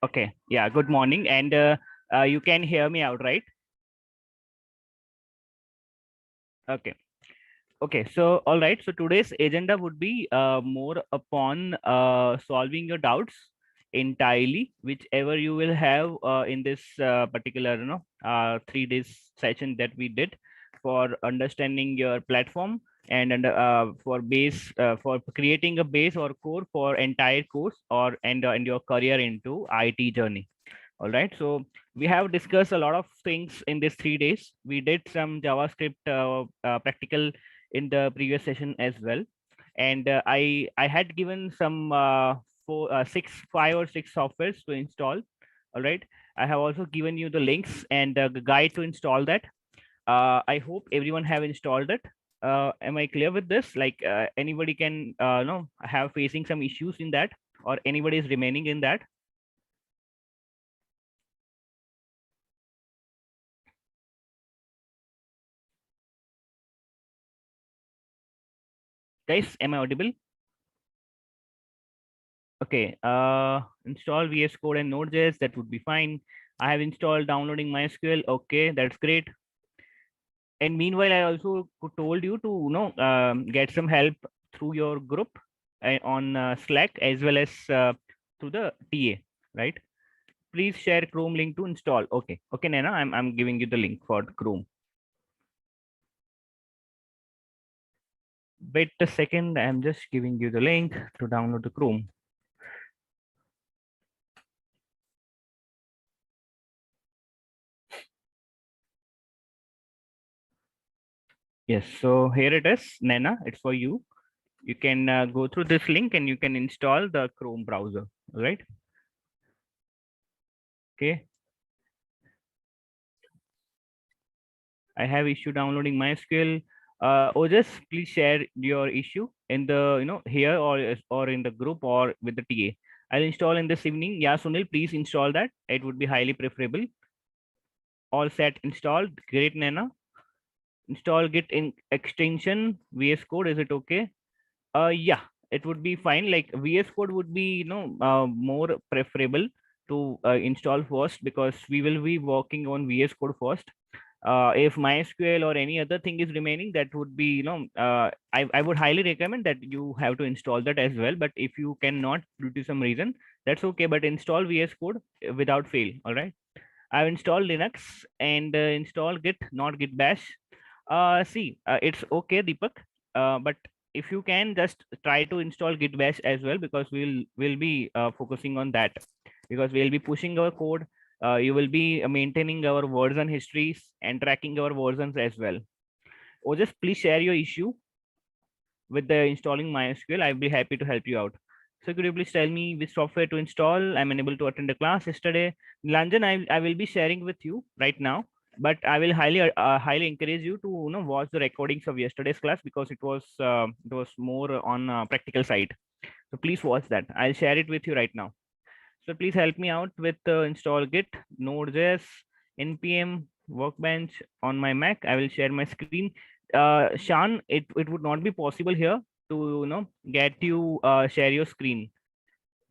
Okay. Yeah. Good morning. And you can hear me out, right? Okay. Okay. So, all right. So today's agenda would be more upon solving your doubts entirely, whichever you will have in this particular, 3 days session that we did for understanding your platform and for creating a base or core for entire course or and your career into IT journey. All right. So we have discussed a lot of things in these 3 days. We did some JavaScript practical in the previous session as well, and I had given some five or six softwares to install. All right. I have also given you the links and the guide to install that. I hope everyone have installed it. Am I clear with this? Like anybody can have facing some issues in that, or anybody is remaining in that? Guys, am I audible? Okay, install VS Code and Node.js. That would be fine. I have installed downloading MySQL. Okay, that's great. And meanwhile, I also told you to get some help through your group on Slack as well as through the TA, right? Please share Chrome link to install. Okay, okay, Nana, I'm giving you the link for Chrome. Wait a second, I'm just giving you the link to download the Chrome. Yes, so here it is, Nana. It's for you. You can go through this link and you can install the Chrome browser. All right. Okay. I have issue downloading MySQL. Ojas, please share your issue in the here or in the group or with the TA. I'll install in this evening. Yeah, Sunil, please install that. It would be highly preferable. All set installed. Great, Nana. Install Git in extension VS Code. Is it okay? Yeah, it would be fine. Like VS Code would be more preferable to install first because we will be working on VS Code first. If MySQL or any other thing is remaining, that would be I would highly recommend that you have to install that as well. But if you cannot due to some reason, that's okay. But install VS Code without fail. All right. I've installed Linux and install Git, not Git Bash. See, it's okay, Deepak. But if you can just try to install Git Bash as well, because we'll be focusing on that, because we'll be pushing our code. You will be maintaining our version histories and tracking our versions as well. Or just please share your issue with the installing MySQL. I'll be happy to help you out. So could you please tell me which software to install? I'm unable to attend the class yesterday. Lanjan, I will be sharing with you right now, but I will highly encourage you to watch the recordings of yesterday's class because it was more on practical side. So please watch that. I'll share it with you right now. So please help me out with install Git, Node.js, npm, Workbench on my Mac. I will share my screen. Shan, it would not be possible here to get you share your screen.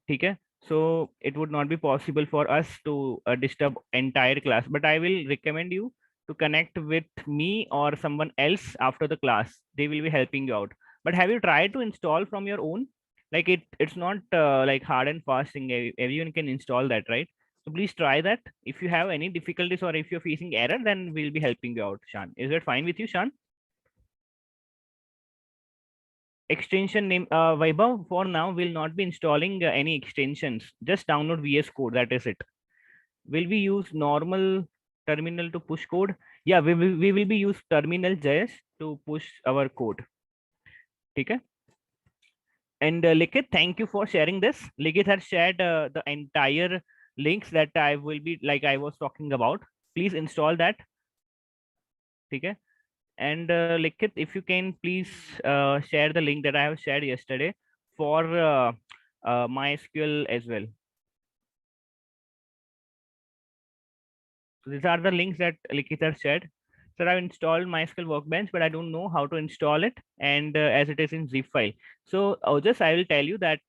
Okay? So it would not be possible for us to disturb entire class. But I will recommend you to connect with me or someone else after the class. They will be helping you out. But have you tried to install from your own? Like it's not like hard and fast thing. Everyone can install that, right? So please try that. If you have any difficulties or if you're facing error, then we'll be helping you out, Shan. Is that fine with you, Shan? Extension name Vaibhav, for now will not be installing any extensions. Just download VS Code. That is it. Will we use normal terminal to push code? Yeah, we will be use terminal JS to push our code. Okay. And Likit, thank you for sharing this. Likit has shared the entire links that I will be like I was talking about. Please install that. Okay. And Likit, if you can please share the link that I have shared yesterday for MySQL as well. So these are the links that Likit has shared. So I've installed MySQL Workbench, but I don't know how to install it, and as it is in zip file. So just I will tell you that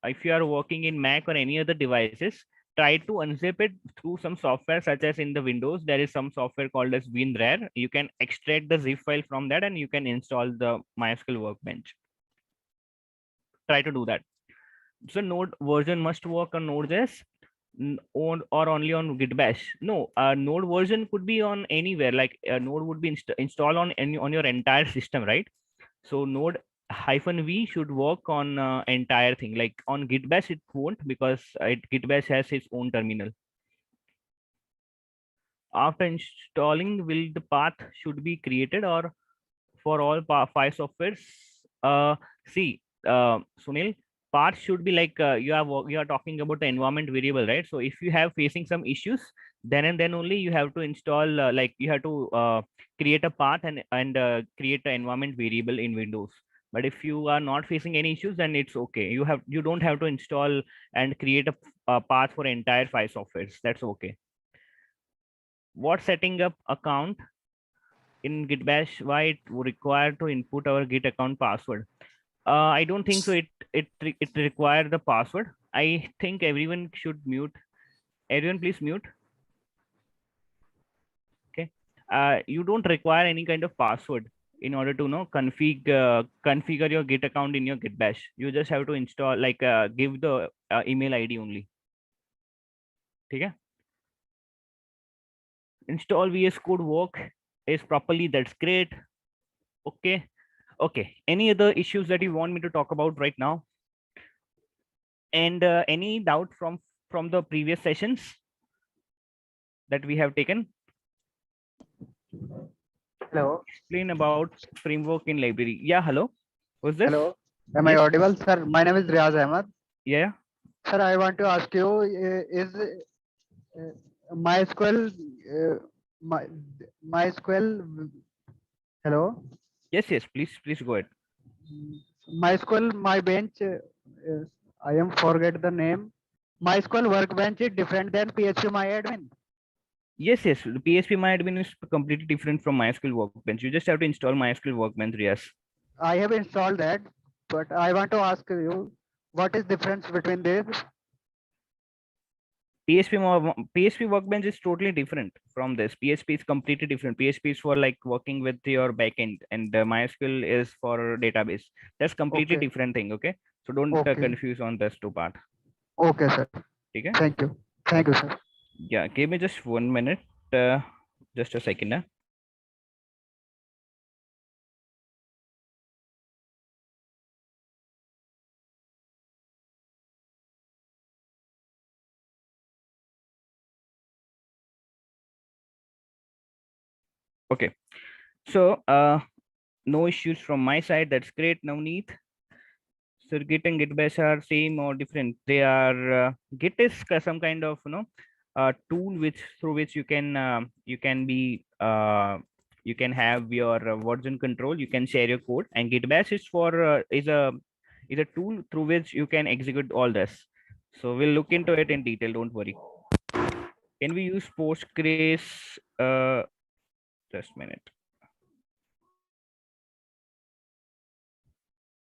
if you are working in Mac or any other devices, try to unzip it through some software, such as in the Windows, there is some software called as WinRAR. You can extract the zip file from that and you can install the MySQL Workbench. Try to do that. So Node version must work on Node.js on or only on Git Bash? No, Node version could be on anywhere. Like Node would be installed on on your entire system, right? So Node -v should work on entire thing. Like on Git Bash, it won't, because Git Bash has its own terminal. After installing, will the path should be created, or for all file softwares? See, Sunil, path should be like you are talking about the environment variable, right? So if you have facing some issues, then and then only you have to install, like you have to create a path and create an environment variable in Windows. But if you are not facing any issues, then it's okay. You don't have to install and create a path for entire file softwares. That's okay. What setting up account in Git Bash? Why it would require to input our Git account password? I don't think so. It require the password. I think everyone should mute. Everyone, please mute. Okay. You don't require any kind of password in order to configure your Git account in your Git Bash. You just have to install, like give the email ID only. Okay. Install VS Code work is properly. That's great. Okay. Okay. Any other issues that you want me to talk about right now? And any doubt from the previous sessions that we have taken? Hello. Explain about framework in library. Yeah, hello. Who's this? Hello. Am I Yes. audible, sir? My name is Riaz Ahmed. Yeah. Sir, I want to ask you, is MySQL, my, MySQL, hello? Yes, yes. Please go ahead. MySQL, my bench, I am forget the name. MySQL workbench is different than PHP MyAdmin. Yes, yes. The PHP MyAdmin is completely different from MySQL Workbench. You just have to install MySQL Workbench. Yes. I have installed that, but I want to ask you, what is difference between these? PHP Workbench is totally different from this. PHP is completely different. PHP is for like working with your backend, and MySQL is for database. That's completely Okay. different thing. Okay. So don't Okay. confuse on this two part. Okay, sir. Okay. Thank you. Thank you, sir. Yeah. Give me just 1 minute. Uh, just a second. Okay. So no issues from my side. That's great, Navneet. So Git and Git Bash are same or different? They are Git is some kind of tool which through which you can be you can have your version control. You can share your code, and Git Bash is for is a tool through which you can execute all this. So we'll look into it in detail. Don't worry. Can we use Postgres? Just a minute.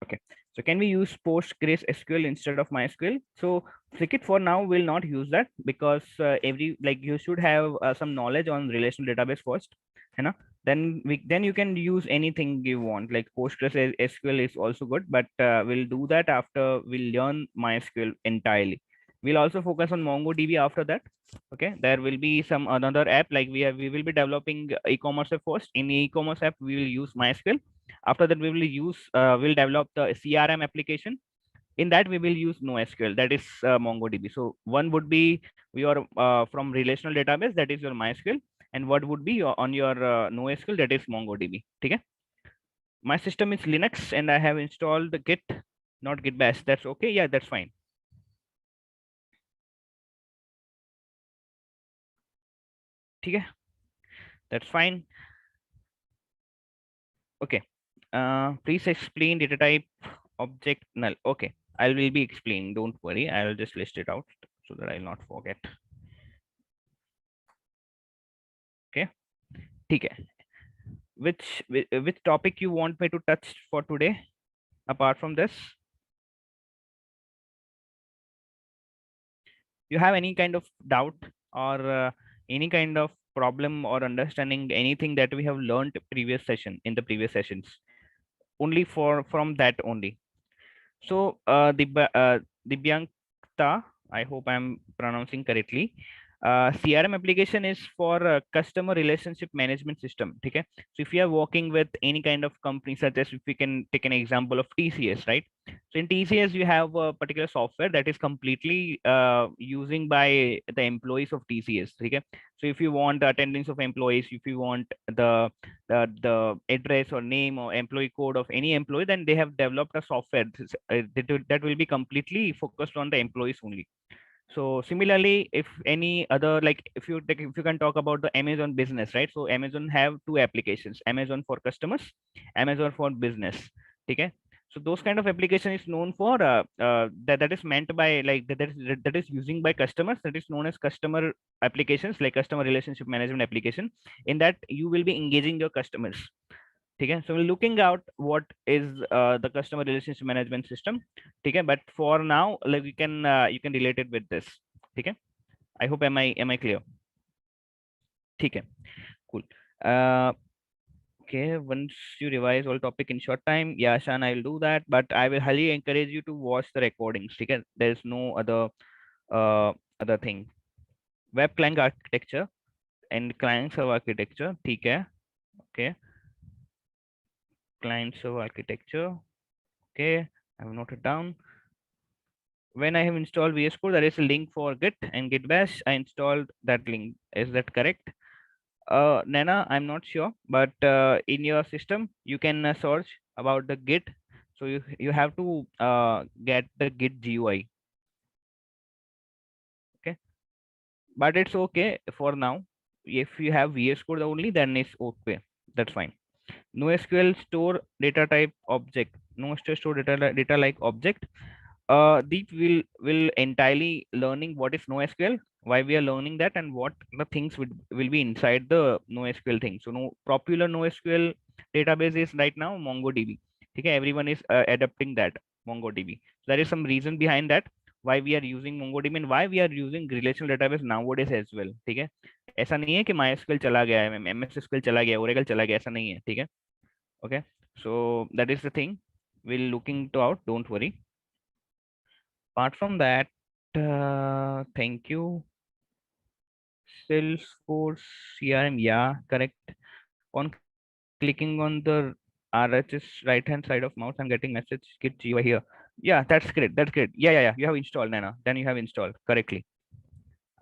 Okay, so can we use Postgres SQL instead of MySQL? So Cricket for now will not use that, because every like you should have some knowledge on relational database first, you know. Then you can use anything you want. Like Postgres SQL is also good, but we'll do that after we learn MySQL entirely. We'll also focus on MongoDB after that. Okay, there will be some another app, like we will be developing e-commerce app first. In e-commerce app, we will use MySQL. After that, we'll develop the CRM application. In that, we will use NoSQL, that is MongoDB. So one would be your from relational database, that is your MySQL, and what would be on your NoSQL, that is MongoDB. Okay. My system is Linux, and I have installed the Git, not Git Bash. That's okay. Yeah, that's fine. Okay, that's fine. Okay. Please explain data type object null. Okay, I will be explaining. Don't worry. I will just list it out so that I'll not forget. Okay. Okay. Which topic you want me to touch for today apart from this? You have any kind of doubt or any kind of problem or understanding anything that we have learned previous session in the previous sessions, only for from that only. So, Dibyankta, I hope I'm pronouncing correctly. CRM application is for customer relationship management system. Okay. So, if you are working with any kind of company, such as if we can take an example of TCS, right? So, in TCS, you have a particular software that is completely using by the employees of TCS. Okay. So, if you want the attendance of employees, if you want the address or name or employee code of any employee, then they have developed a software that will be completely focused on the employees only. So similarly, if any other, like if you can talk about the Amazon business, right? So Amazon have two applications: Amazon for customers, Amazon for business. Okay. So those kind of application is known for that is meant by like that is using by customers, that is known as customer applications, like customer relationship management application. In that you will be engaging your customers. Okay, so we're looking out what is the customer relationship management system. Okay, but for now, like you can relate it with this. Okay, I hope am I clear? Okay, cool. uh okay, once you revise all topic in short time, yeah, Shan, I'll do that, but I will highly encourage you to watch the recordings. Okay, there's no uh other thing. Web client architecture and client server architecture. Okay. Okay, client server architecture. Okay, I've noted down. When I have installed VS Code, there is a link for Git and Git Bash. I installed that link. Is that correct? Nana, I'm not sure, but in your system, you can search about the Git. So you have to get the Git GUI. Okay, but it's okay for now. If you have VS Code only, then it's okay. That's fine. NoSQL store data type object. NoSQL store data like object. Deep will entirely learning what is NoSQL, why we are learning that, and what the things will be inside the NoSQL thing. So no popular NoSQL database is right now MongoDB. Okay, everyone is adapting that MongoDB. So there is some reason behind that why we are using MongoDB and why we are using relational database nowadays as well. ठीक है, ऐसा नहीं है कि MySQL चला गया है, MS SQL चला गया, Oracle चला गया, ऐसा नहीं है. ठीक है. Okay, so that is the thing we'll looking to out, don't worry. Apart from that, thank you. Salesforce CRM, yeah, correct. On clicking on the RHS right hand side of mouse, I'm getting message git GUI here. Yeah, that's great. That's great. Yeah. You have installed, Nana. Then you have installed correctly.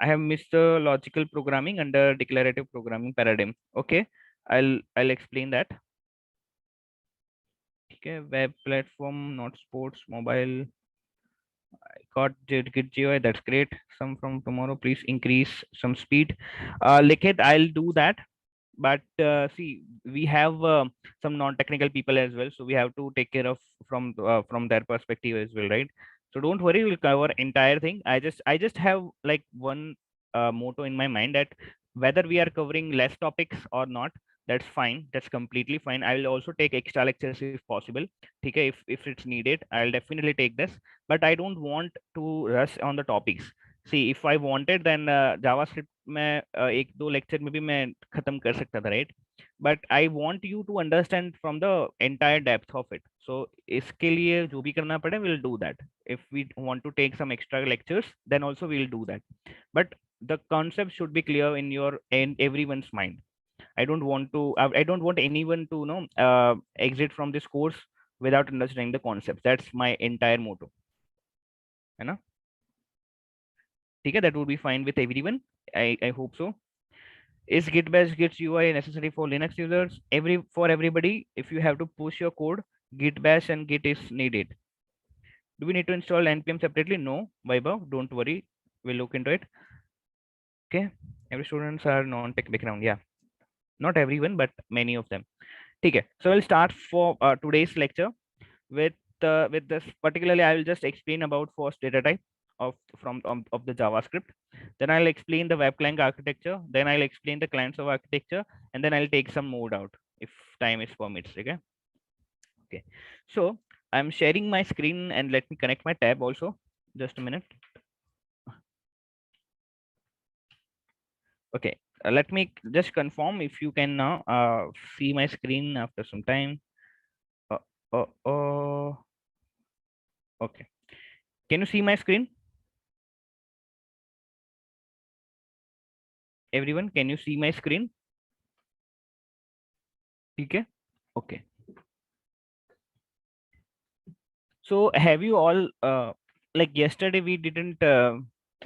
I have missed the logical programming under declarative programming paradigm. Okay, I'll explain that. Okay, web platform, not sports, mobile. Got Git GUI. That's great. Some from tomorrow. Please increase some speed. Likit, I'll do that. But see, we have some non-technical people as well, so we have to take care of from their perspective as well, right? So don't worry, we'll cover entire thing. I just have like one motto in my mind, that whether we are covering less topics or not, that's fine, that's completely fine. I will also take extra lectures if possible. Okay, if it's needed, I'll definitely take this, but I don't want to rush on the topics. See, if I wanted, then JavaScript में एक दो lecture में भी मैं खत्म कर सकता था, right? But I want you to understand from the entire depth of it. So इसके लिए जो भी करना पड़े, will do that. If we want to take some extra lectures, then also we will do that. But the concept should be clear in your in everyone's mind. I don't want anyone to exit from this course without understanding the concept. That's my entire motto, है ना? ठीक है, that would be fine with everyone. I hope so. Is Git bash Git UI necessary for Linux users? For everybody, if you have to push your code, Git bash and Git is needed. Do we need to install npm separately? No, Vaibhav, don't worry, we'll look into it. Okay, every students are non-tech background, yeah, not everyone but many of them. Okay, so we'll start for today's lecture with with this. Particularly, I will just explain about first data type of the JavaScript. Then I'll explain the web client architecture. Then I'll explain the client server architecture, and then I'll take some mode out if time is permits. Okay. Okay. So I'm sharing my screen, and let me connect my tab also. Just a minute. Okay, let me just confirm if you can now see my screen after some time. Uh, uh, okay. Can you see my screen? Everyone, can you see my screen? Okay. Okay. So have you all like yesterday we didn't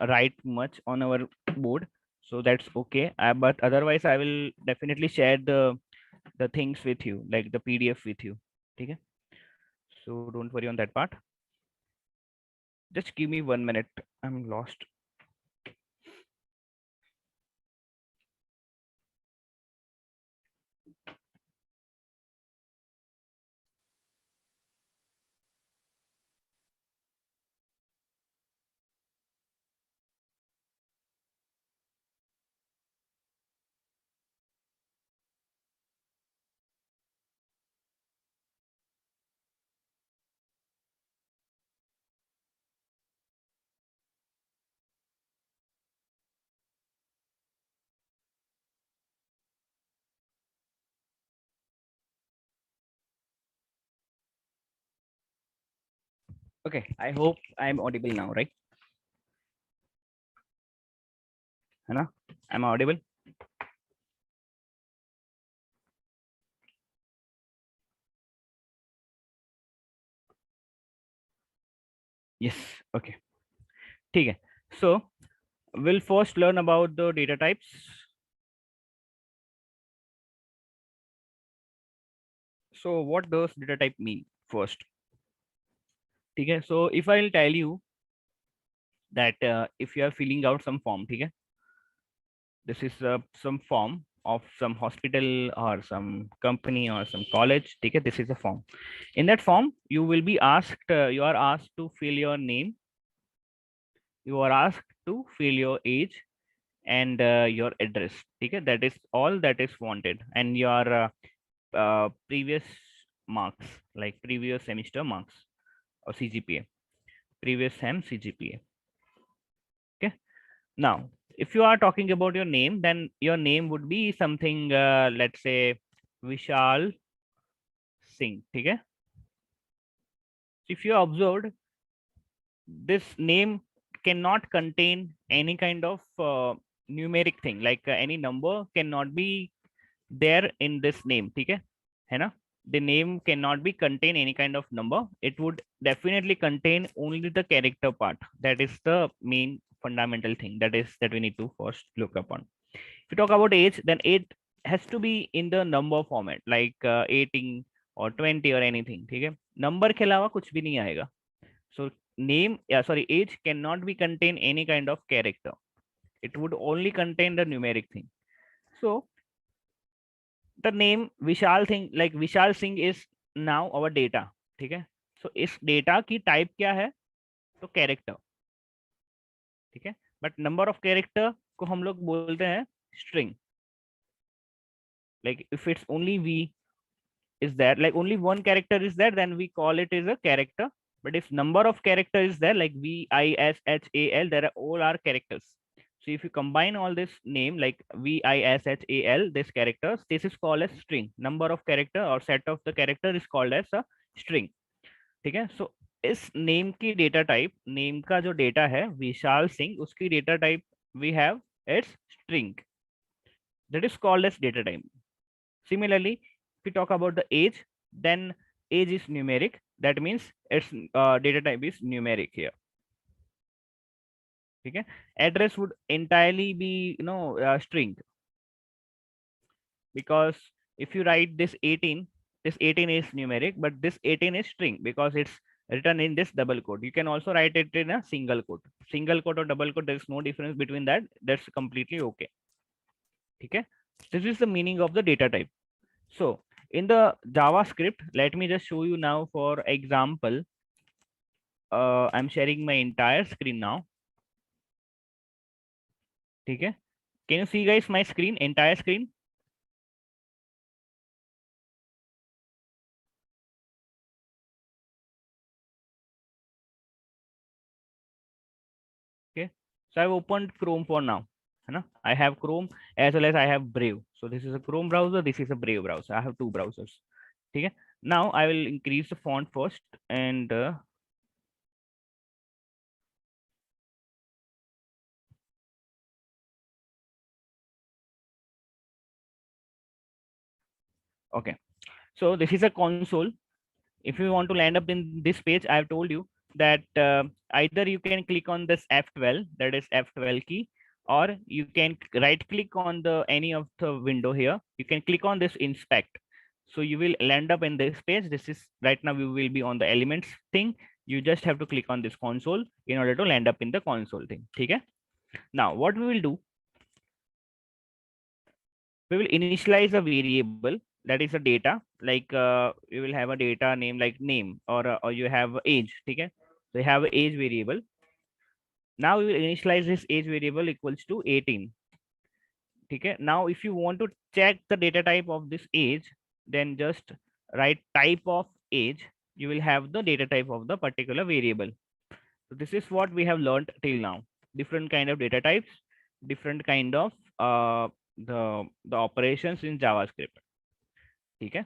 write much on our board, so that's okay. But otherwise, I will definitely share the things with you, like the PDF with you. Okay. So don't worry on that part. Just give me 1 minute. I'm lost. Okay. I hope I'm audible now, right? Hannah, am I audible? Yes. Okay. ठीक है. So we'll first learn about the data types. So what does data type mean first? ठीक है. So if I'll tell you that if you are filling out some form, ठीक है, this is some form of some hospital or some company or some college, ठीक है, this is a form. In that form you will be asked, you are asked to fill your name, you are asked to fill your age and your address, ठीक है, that is all that is wanted, and your previous marks, like previous semester marks or CGPA, previous sem CGPA. Okay. Now, if you are talking about your name, then your name would be something, let's say, Vishal Singh. Okay. If you observed, this name cannot contain any kind of numeric thing, like any number cannot be there in this name. Okay. है ना? The name cannot be contain any kind of number. It would definitely contain only the character part. That is the main fundamental thing that we need to first look upon. If you talk about age, then it has to be in the number format, like 18 or 20 or anything. ठीक है, number के अलावा कुछ भी नहीं आएगा. So name, yeah, sorry, age cannot be contain any kind of character. It would only contain the numeric thing. So the name Vishal Singh, like Vishal Singh is now our data. ठीक है. So इस data की type क्या है? तो character. ठीक है. But number of character को हम लोग बोलते हैं string. Like if it's only V is there, like only one character is there, then we call it as a character. But if number of character is there, like VISHAL, there are all are characters. So if you combine all this name, like VISHAL, this characters, this is called as string. Number of character or set of the character is called as a string. ठीक है. So इस name की data type, name का जो data है विशाल सिंह, उसकी data type we have its string, that is called as data type. Similarly, if we talk about the age, then age is numeric. That means its data type is numeric here. Okay. Address would entirely be string, because if you write this 18, this 18 is numeric, but this 18 is string because it's written in this double quote. You can also write it in a single quote. Single quote or double quote, there is no difference between that. That's completely okay. Okay. This is the meaning of the data type. So in the JavaScript, let me just show you now for example. I'm sharing my entire screen now. Okay. Can you see guys my screen, entire screen? Okay. So I've opened Chrome for now. है ना. I have Chrome as well as I have Brave. So this is a Chrome browser, this is a Brave browser. I have two browsers. ठीक है. Now I will increase the font first and okay. So this is a console. If you want to land up in this page, I have told you that either you can click on this F12, that is F12 key, or you can right click on the any of the window here. You can click on this inspect. So you will land up in this page. This is right now we will be on the elements thing. You just have to click on this console in order to land up in the console thing. Okay. Now what we will do, we will initialize a variable that is a data, like you will have a data name like name, or you have age. Okay. So you have a age variable. Now we will initialize this age variable equals to 18. Okay. Now if you want to check the data type of this age, then just write type of age. You will have the data type of the particular variable. So this is what we have learned till now. Different kind of data types, different kind of the operations in JavaScript. Okay.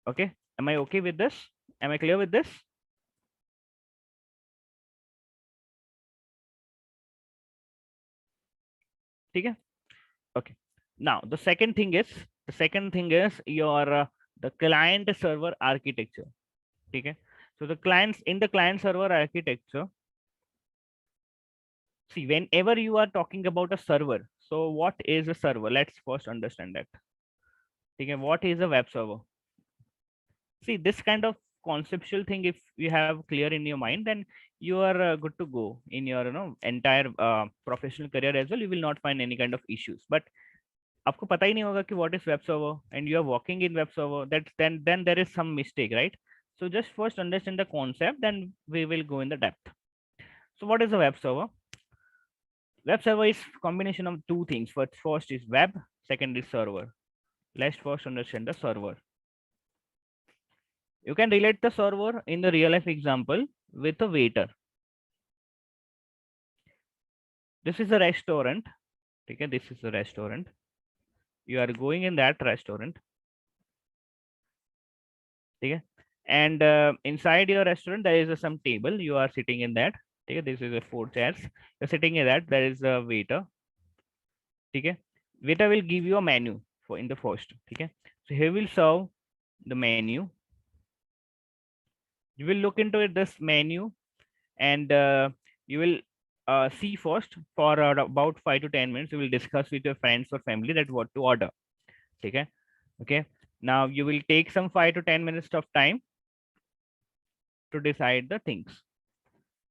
Okay. Am I okay with this? Am I clear with this? Okay. Okay. Now the second thing is your the client server architecture. Okay. So the clients in the client server architecture, see, whenever you are talking about a server, so what is a server? Let's first understand that. Okay. What is a web server? See, this kind of conceptual thing, if you have clear in your mind, then you are good to go in your entire professional career as well. You will not find any kind of issues. But आपको पता ही नहीं होगा कि what is web server and you are working in web server, that then there is some mistake, right? So just first understand the concept, then we will go in the depth. So what is a web server? Web server is combination of two things. First is web, second is server. Let's first understand the server. You can relate the server in the real life example with a waiter. This is a restaurant. Okay, this is a restaurant. You are going in that restaurant. Okay, and inside your restaurant there is some table. You are sitting in that. Okay, this is a 4 chairs. You're sitting in that. There is a waiter. Okay, waiter will give you a menu for in the first. Okay, so he will serve the menu. You will look into it, this menu, and you will see first for about 5 to 10 minutes. You will discuss with your friends or family that what to order. Okay. Okay. Now you will take some 5 to 10 minutes of time to decide the things.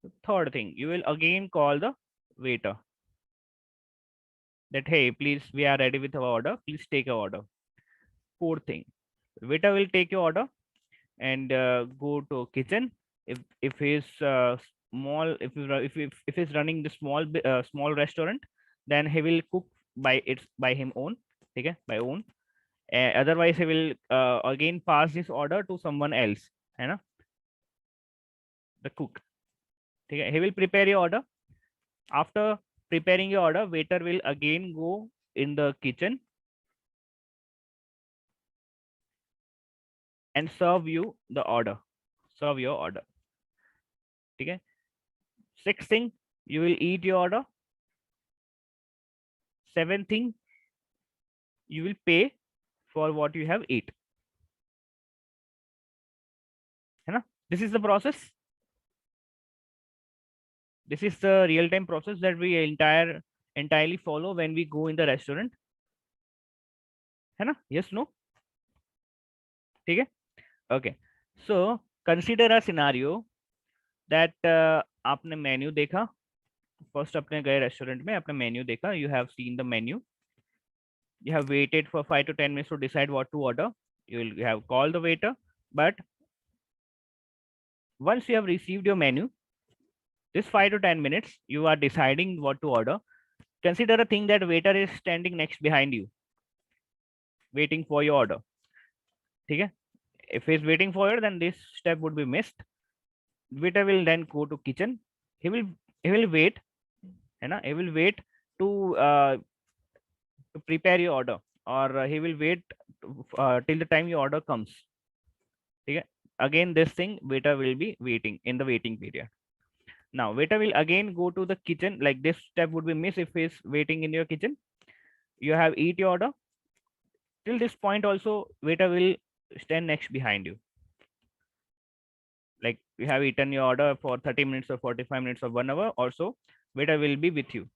The third thing, you will again call the waiter that, hey, please, we are ready with our order. Please take our order. Fourth thing, waiter will take your order and go to kitchen. If he's small, if he's running the small restaurant, then he will cook by him own. Okay, by own. Otherwise, he will again pass this order to someone else. है ना? The cook. Okay, he will prepare your order. After preparing your order, waiter will again go in the kitchen and serve you the order. Serve your order. Okay. Sixth thing, you will eat your order. Seventh thing, you will pay for what you have eat. है ना? This is the process. This is the real-time process that we entirely follow when we go in the restaurant. है ना? Yes, no? ठीक है? Okay. So consider a scenario that आपने menu देखा. First अपने गए रेस्टोरेंट में, अपने मेन्यू देखा. You have seen the menu. You have waited for 5 to 10 minutes to decide what to order. You have called the waiter, but once you have received your menu, this 5 to 10 minutes you are deciding what to order. Consider a thing that waiter is standing next behind you, waiting for your order. Okay? If he's waiting for it, then this step would be missed. Waiter will then go to kitchen. He will wait. He will wait to prepare your order, or he will wait till the time your order comes. Okay? Again, this thing waiter will be waiting in the waiting period. Now waiter will again go to the kitchen, like this step would be missed if he's waiting in your kitchen. You have eat your order. Till this point also waiter will stand next behind you. Like you have eaten your order for 30 minutes or 45 minutes or 1 hour or so, waiter will be with you.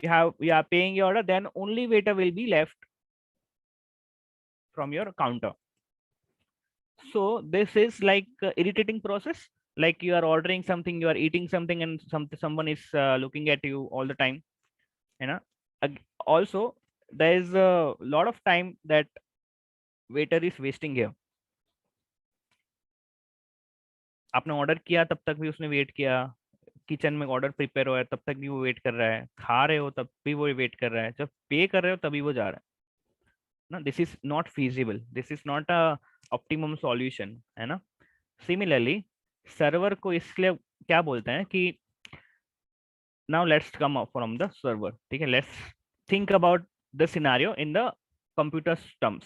You are paying your order, then only waiter will be left from your counter. So this is like irritating process. Like you are ordering something, you are eating something, and someone is looking at you all the time. You know. Also, there is a lot of time that waiter is wasting here. आपने order किया तब तक भी उसने wait किया, kitchen में order prepare हो रहा है तब तक भी वो वेट कर रहा है, खा रहे हो तब भी वो वेट कर रहा है, जब पे कर रहे हो तभी वो जा रहा है ना. This is not feasible, this is not a optimum solution, है ना. सिमिलरली सर्वर को इसलिए क्या बोलते हैं कि now let's come up from the server. ठीक है, let's think about the scenario in the computer terms.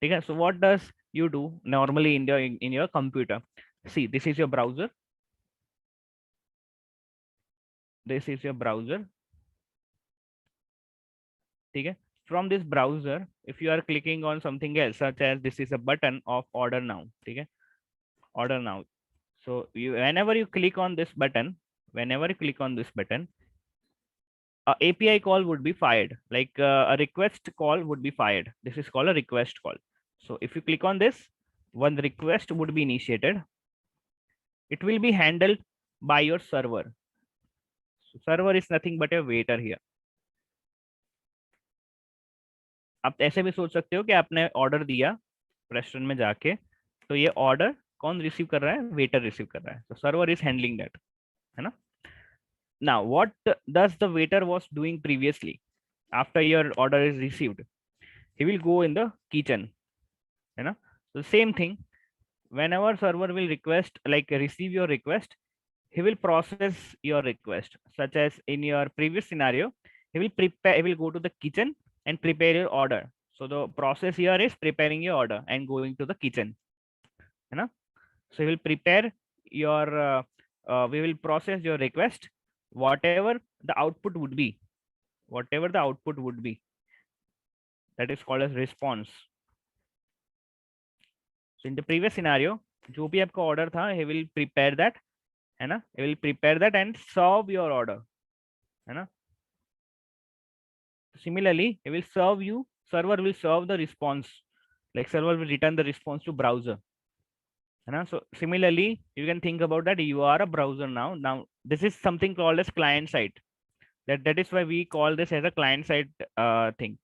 ठीक है, so what does you do normally in your computer? See, this is your browser, this is your browser. ठीक है, from this browser if you are clicking on something else, such as this is a button of order now. ठीक है, order now. So you whenever you click on this button, whenever you click on this button, a API call would be fired, like a request call would be fired. This is called a request call. So if you click on this, one request would be initiated. It will be handled by your server. So server is nothing but a waiter here. आप ऐसे भी सोच सकते हो कि आपने order दिया restaurant में जाके, तो ये ऑर्डर कौन रिसीव कर रहा है? वेटर रिसीव कर रहा है. तो सर्वर इज हैंडलिंग दैट, है ना. Now what does the waiter was doing previously? After your order is received, he will go in the kitchen, है ना. So same thing, whenever server will request, like receive your request, he will process your request. Such as in your previous scenario, he will go to the kitchen and prepare your order. So the process here is preparing your order and going to the kitchen, है ना. So he will prepare your we will process your request, whatever the output would be, whatever the output would be, that is called as response. So in the previous scenario, जो भी आपका order था, he will prepare that, है ना, he will prepare that and serve your order, है ना. Similarly, he will serve you, server will serve the response, like server will return the response to browser, है ना. So similarly, you can think about that you are a browser now. Now this is something called as client side. That is why we call this as a client side thing,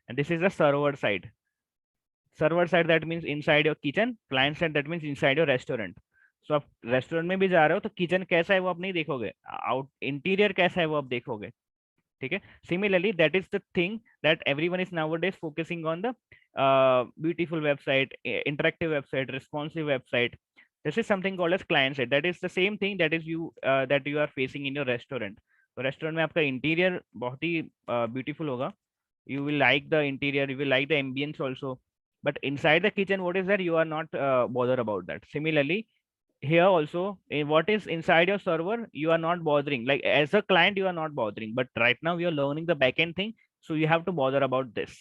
and this is a server side. Server side, that means inside your kitchen. Client side, that means inside your restaurant. So आप restaurant में भी जा रहे हो तो kitchen कैसा है वो आप नहीं देखोगे, आउट इंटीरियर कैसा है वो आप देखोगे. ठीक है. Similarly, that is the thing that everyone is nowadays focusing on, the beautiful website, interactive website, responsive website. This is something called as client side. That is the same thing that you are facing in your restaurant. तो restaurant में आपका interior बहुत ही beautiful होगा. You will like the interior, you will like the ambience also, but inside the kitchen what is that, you are not bothered about that. Similarly, here also, in what is inside your server, you are not bothering, like as a client you are not bothering, but right now we are learning the backend thing, so you have to bother about this,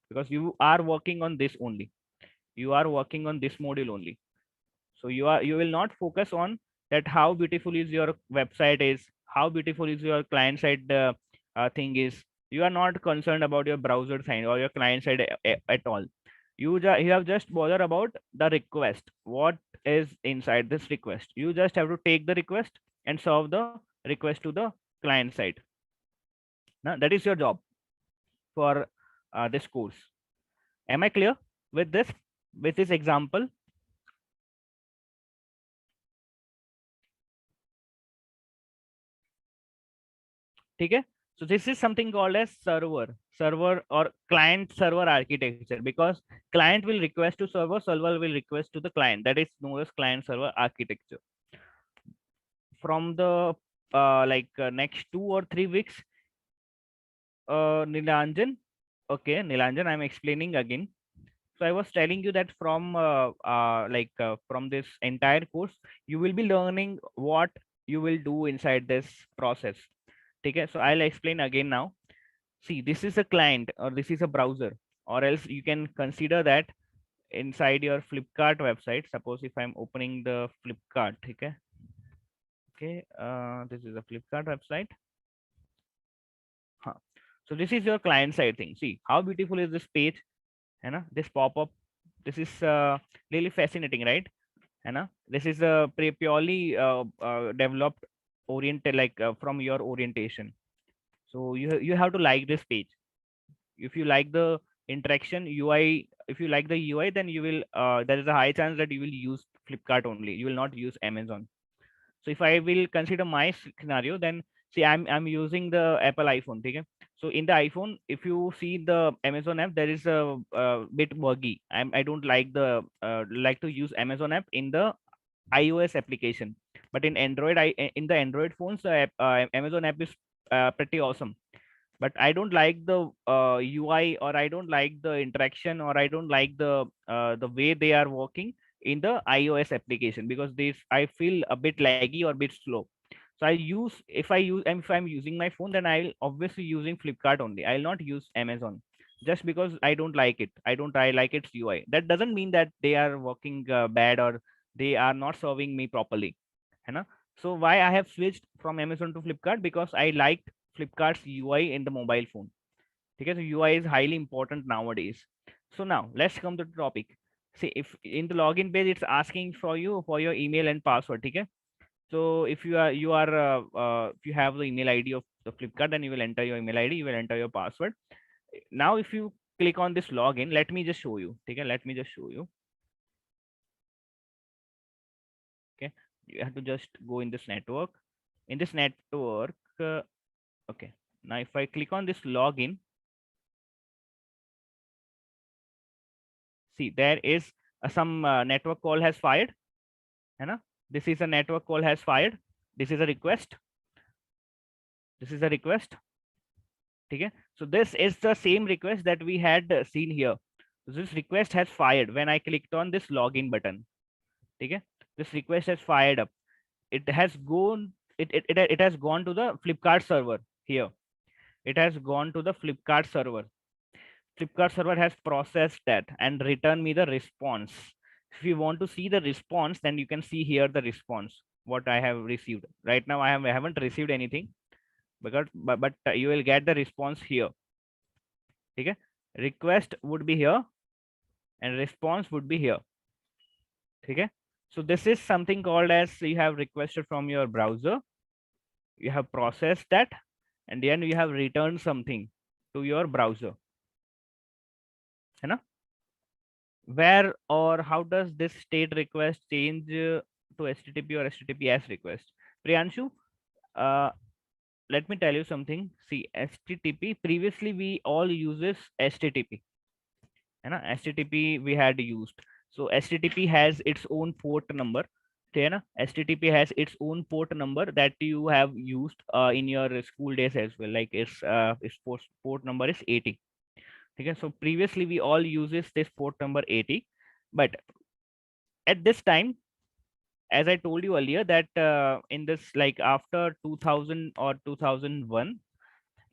because you are working on this only, you are working on this module only. So you will not focus on that how beautiful is your website is, how beautiful is your client side thing is. You are not concerned about your browser side or your client side at all. You have just bother about the request, what is inside this request. You just have to take the request and serve the request to the client side. Now that is your job for this course. Am I clear with this example? ठीक है. So this is something called as server or client server architecture, because client will request to server, server will request to the client. That is known as client server architecture. From the next 2 or 3 weeks, Nilanjan. Okay, Nilanjan, I'm explaining again. So I was telling you that from this entire course, you will be learning what you will do inside this process. Okay, so I'll explain again now. See, this is a client or this is a browser, or else you can consider that inside your Flipkart website. Suppose if I'm opening the Flipkart, okay, this is a Flipkart website. Huh. So this is your client side thing. See how beautiful is this page, this pop-up. This is really fascinating, right? This is a purely developed oriented from your orientation. So you have to like this page. If you like the interaction UI, if you like the UI, then you will there is a high chance that you will use Flipkart only. You will not use Amazon. So if I will consider my scenario, then see I'm using the Apple iPhone. Okay. So in the iPhone, if you see the Amazon app, there is a, bit buggy. I don't like the like to use Amazon app in the iOS application, but in Android, in the Android phones, the Amazon app is pretty awesome. But I don't like the UI, or I don't like the interaction, or I don't like the way they are working in the iOS application, because this I feel a bit laggy or a bit slow. So I use if I use and if I'm using my phone, then I'll obviously using Flipkart only. I'll not use Amazon, just because I don't like it. I like its UI. That doesn't mean that they are working bad, or they are not serving me properly. है ना? So why I have switched from Amazon to Flipkart? Because I liked Flipkart's UI in the mobile phone. Okay, so UI is highly important nowadays. So now let's come to the topic. See, if in the login page it's asking for you for your email and password. Okay, so if you have the email ID of the Flipkart, then you will enter your email ID, you will enter your password. Now if you click on this login, let me just show you. Okay, let me just show you. Okay, you have to just go in this network. In this network, okay. Now if I click on this login, see there is some network call has fired. है ना? This is a network call has fired. This is a request. This is a request. Okay. So this is the same request that we had seen here. This request has fired when I clicked on this login button. Okay. This request has fired up. It has gone. It has gone to the Flipkart server here. It has gone to the Flipkart server. Flipkart server has processed that and returned me the response. If you want to see the response, then you can see here the response what I have received. Right now I haven't received anything, but you will get the response here. Okay, request would be here and response would be here. Okay, so this is something called as you have requested from your browser, you have processed that, and then you have returned something to your browser. है ना? Where or how does this state request change to HTTP or HTTPS request? Priyanshu, uh, let me tell you something. See, HTTP, previously we all uses HTTP. HTTP we had used. So HTTP has its own port number. Okay, na? HTTP has its own port number that you have used in your school days as well. Like its port number is 80. Okay, so previously we all uses this port number 80, but at this time, as I told you earlier, that in this like after 2000 or 2001,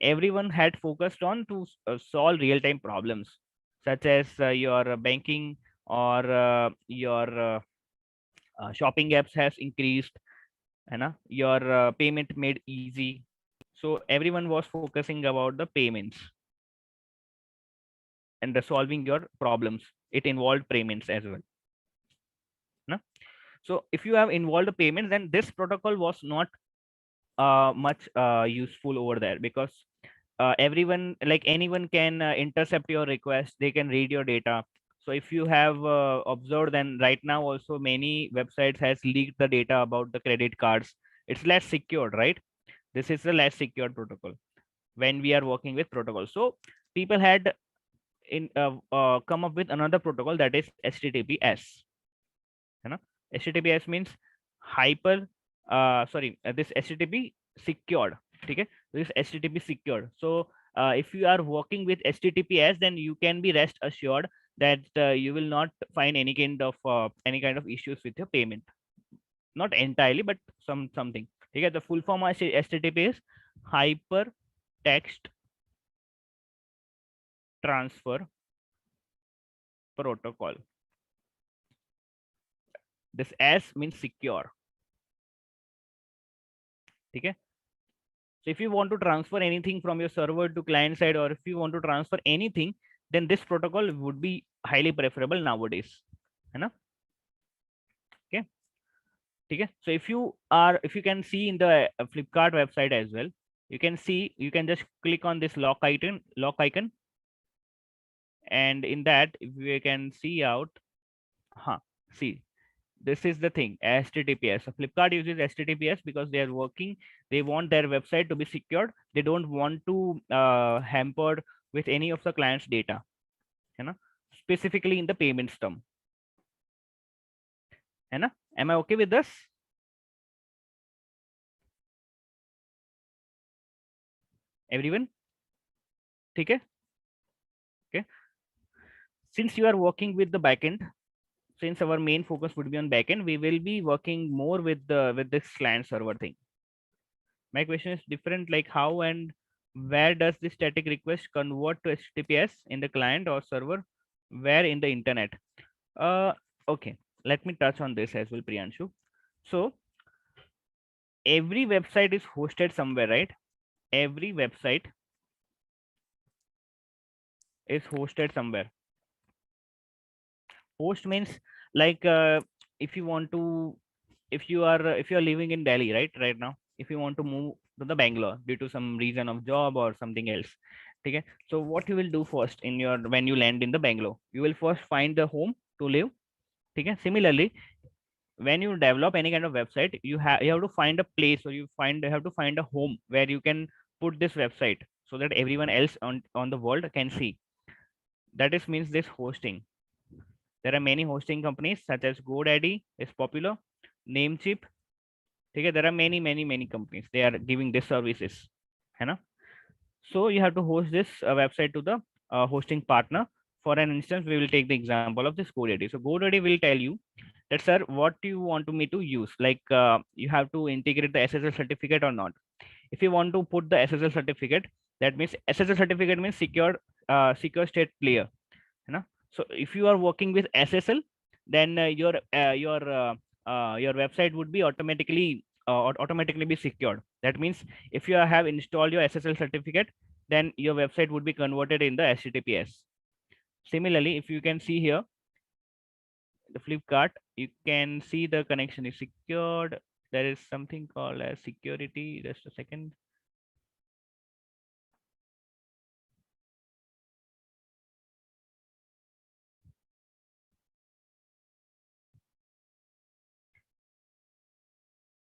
everyone had focused on to solve real-time problems, such as your banking or your shopping apps has increased, and your payment made easy. So everyone was focusing about the payments and the solving your problems. It involved payments as well. Na? So if you have involved the payments, then this protocol was not much useful over there, because everyone like anyone can intercept your request, they can read your data. So if you have observed, then right now also many websites has leaked the data about the credit cards. It's less secured, right? This is a less secured protocol when we are working with protocol. So people had come up with another protocol, that is HTTPS. You know, HTTPS means hyper this HTTP secured. Okay, this HTTP secured. So if you are working with HTTPS, then you can be rest assured that you will not find any kind of issues with your payment. Not entirely, but something. Okay, the full form of HTTP is hyper text transfer protocol. This S means secure. Okay. So if you want to transfer anything from your server to client side, or if you want to transfer anything, then this protocol would be highly preferable nowadays. है ना? Okay. Okay. So if you can see in the Flipkart website as well, you can see, you can just click on this lock icon, and in that, if you can see out, see, this is the thing, HTTPS. So Flipkart uses HTTPS because they are working, they want their website to be secured. They don't want to hampered with any of the client's data, you know, specifically in the payments term. है ना? Am I okay with this? Everyone? ठीक है? Okay. Since you are working with the backend, since our main focus would be on backend, we will be working more with this client server thing. My question is different, like how and where does the static request convert to HTTPS in the client or server? Where in the internet? Okay, let me touch on this as well, Priyanshu. So every website is hosted somewhere, right? Every website is hosted somewhere. Host means like if you want to, if you are living in Delhi, right now, if you want to move to the Bangalore due to some reason of job or something else, okay, so what you will do first in your, when you land in the Bangalore, you will first find the home to live. Okay, similarly, when you develop any kind of website, you have to find a place, or you have to find a home where you can put this website so that everyone else on the world can see. That is means this hosting. There are many hosting companies such as GoDaddy is popular, Namecheap. Okay, there are many companies. They are giving these services. है ना? So you have to host this website to the hosting partner. For an instance, we will take the example of this GoDaddy. So GoDaddy will tell you that, sir, what do you want me to use? Like you have to integrate the SSL certificate or not. If you want to put the SSL certificate, that means SSL certificate means secure state layer. है ना? So if you are working with SSL, then your website would be automatically be secured. That means if you have installed your SSL certificate, then your website would be converted in the HTTPS. Similarly, if you can see here, the Flipkart, you can see the connection is secured. There is something called as security. Just a second.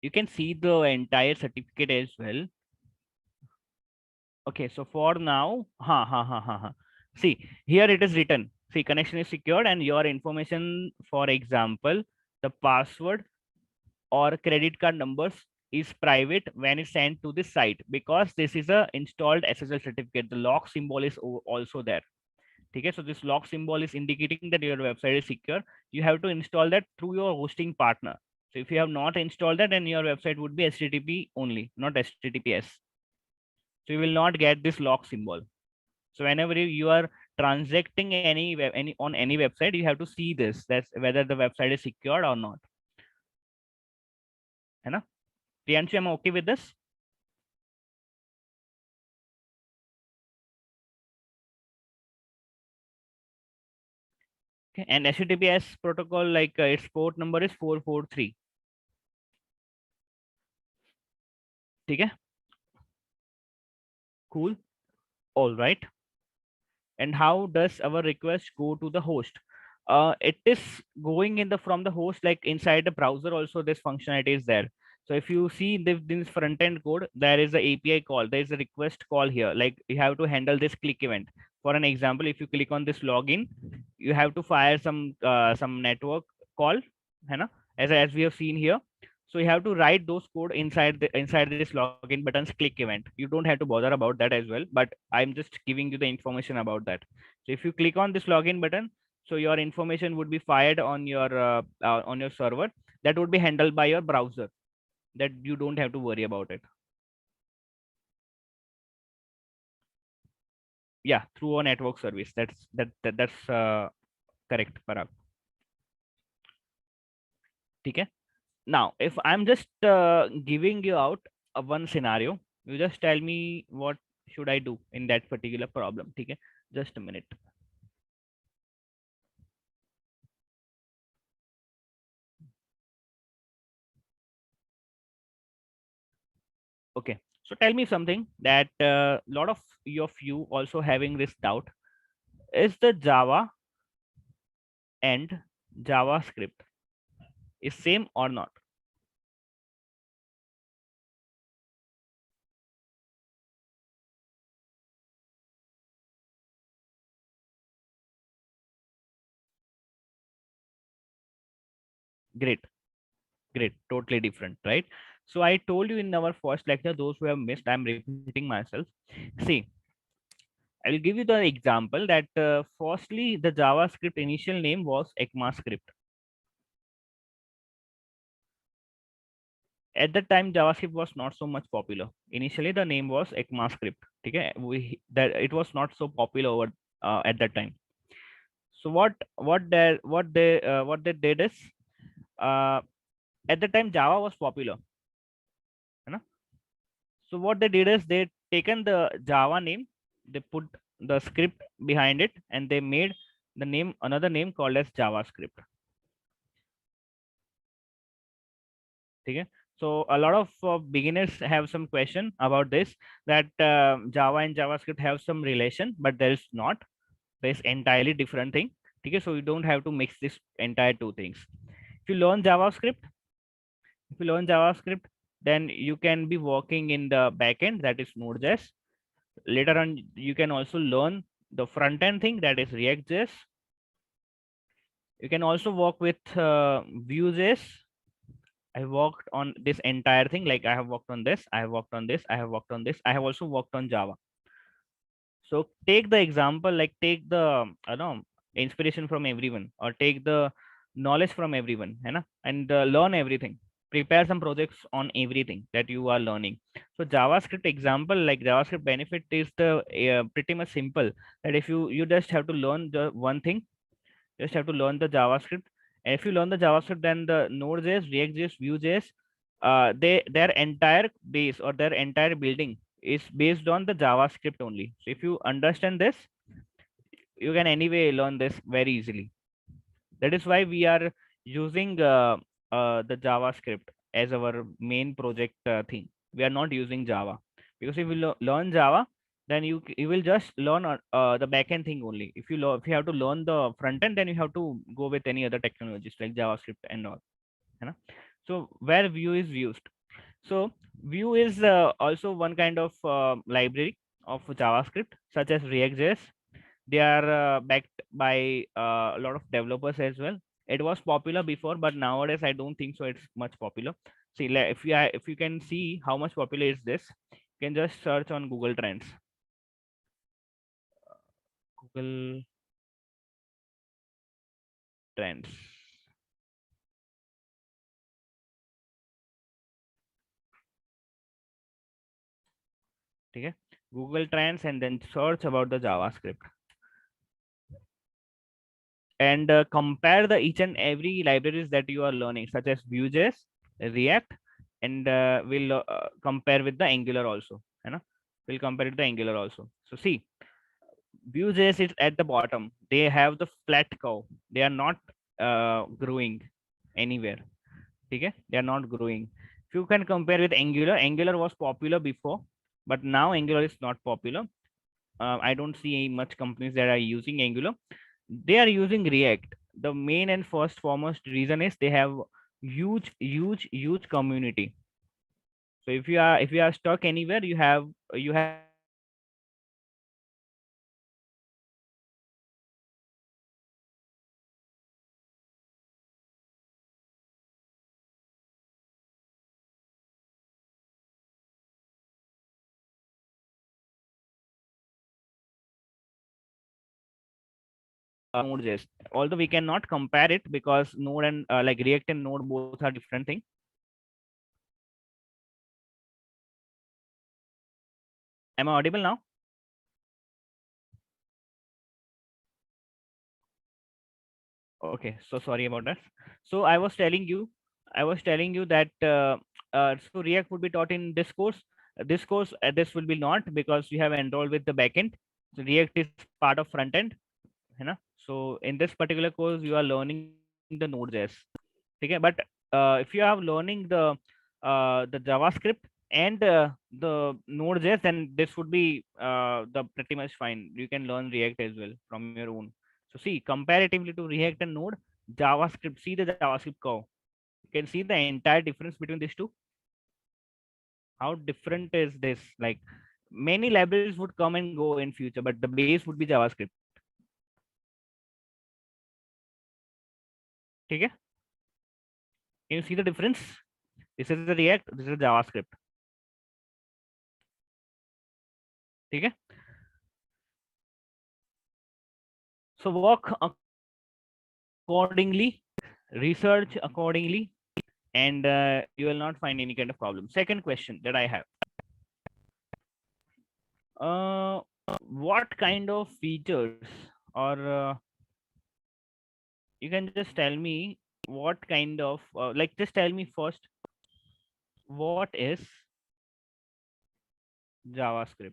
You can see the entire certificate as well. Okay, so for now, see, here it is written, see, connection is secured and your information, for example, the password or credit card numbers is private when it's sent to this site, because this is a installed SSL certificate. The lock symbol is also there. Okay, so this lock symbol is indicating that your website is secure. You have to install that through your hosting partner. So if you have not installed that, then your website would be HTTP only, not HTTPS. So you will not get this lock symbol. So whenever you are transacting any on any website, you have to see this, that's whether the website is secured or not. है ना? Priyanshu, am I okay with this? Okay. And HTTPS protocol, like its port number is 443. ठीक है? Cool. All right. And how does our request go to the host? It is going in the from the host, like inside the browser also this functionality is there. So if you see this front end code, there is a API call, there is a request call here, like you have to handle this click event. For an example, if you click on this login, you have to fire some network call, है ना? As we have seen here. So you have to write those code inside this login buttons click event. You don't have to bother about that as well, but I'm just giving you the information about that. So if you click on this login button, so your information would be fired on your server. That would be handled by your browser, that you don't have to worry about it. Yeah, through a network service. That's correct, Parag. Okay. Now, if I'm just giving you out one scenario, you just tell me what should I do in that particular problem. Okay. Just a minute. Okay. So tell me something that a lot of you also having this doubt. Is the Java and JavaScript is same or not? Great. Great. Totally different, right? So I told you in our first lecture, those who have missed, I'm repeating myself. See, I will give you the example that firstly, the JavaScript initial name was ECMAScript. At that time, JavaScript was not so much popular. Initially, the name was ECMAScript. Okay, that it was not so popular over at that time. So what they did is uh, at the time Java was popular. You know? So what they did is they taken the Java name, they put the script behind it, and they made the name another name called as JavaScript. Okay. So a lot of beginners have some question about this, that Java and JavaScript have some relation, but there is not. There is entirely different thing. Okay. So you don't have to mix this entire two things. If you learn JavaScript, if you learn JavaScript, then you can be working in the backend, that is Node.js. Later on, you can also learn the front end thing, that is React.js. You can also work with Vue.js. I worked on this entire thing. Like I have worked on this, I have worked on this, I have worked on this. I have also worked on Java. So take the example, like take the inspiration from everyone, or take the knowledge from everyone, and learn everything. Prepare some projects on everything that you are learning. So JavaScript example, like JavaScript benefit is the pretty much simple. That if you just have to learn the one thing, just have to learn the JavaScript. And if you learn the JavaScript, then the Node.js, React.js, Vue.js, their entire base or their entire building is based on the JavaScript only. So if you understand this, you can anyway learn this very easily. That is why we are using the JavaScript as our main project thing. We are not using Java, because if you learn Java, then you will just learn the backend thing only. If you have to learn the front end, then you have to go with any other technologies like JavaScript and all. You know? So where Vue is used. So Vue is also one kind of library of JavaScript, such as React.js. They are backed by a lot of developers as well. It was popular before, but nowadays I don't think so it's much popular. See, if you can see how much popular is this, you can just search on Google Trends. Google Trends. Okay, Google Trends, and then search about the JavaScript, and compare the each and every libraries that you are learning, such as Vue.js, React, and we'll compare with the Angular also. We'll compare it to Angular also. So see, Vue.js is at the bottom. They have the flat curve. They are not growing anywhere. Okay? They are not growing. If you can compare with Angular, Angular was popular before, but now Angular is not popular. I don't see much companies that are using Angular. They are using React. The main and first foremost reason is they have huge community. So if you are stuck anywhere, you have access to the community. So if you are stuck anywhere, you have access to the community. So that is why Node.js. Although we cannot compare it because Node and like React and Node both are different thing. Am I audible now? Okay, so sorry about that. So I was telling you that so React would be taught in this course. This course, this will be not because you have enrolled with the backend. So React is part of front end, है ना? So in this particular course, you are learning the Node.js. Okay, but if you are learning the JavaScript and the Node.js, then this would be the pretty much fine. You can learn React as well from your own. So see, comparatively to React and Node, JavaScript. See the JavaScript curve. You can see the entire difference between these two. How different is this? Like many libraries would come and go in future, but the base would be JavaScript. Okay? Can you see the difference? This is the React. This is JavaScript. Okay? So work accordingly, research accordingly, and you will not find any kind of problem. Second question that I have: uh, what kind of features, or you can just tell me what kind of like just tell me first what is JavaScript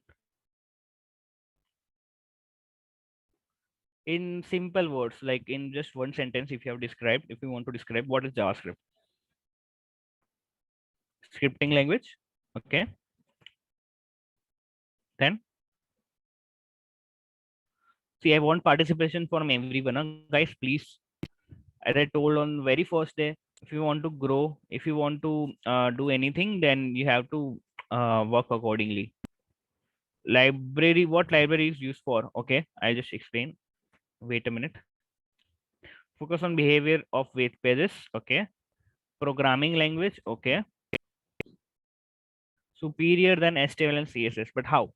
in simple words, like in just one sentence. If you have described, if you want to describe what is JavaScript, scripting language. Okay, then see, I want participation from everyone. Guys, please, as I told on very first day, if you want to grow, if you want to do anything, then you have to work accordingly. Library, what library is used for? Okay, I'll just explain. Wait a minute. Focus on behavior of web pages. Okay, programming language. Okay, superior than HTML and CSS. But how?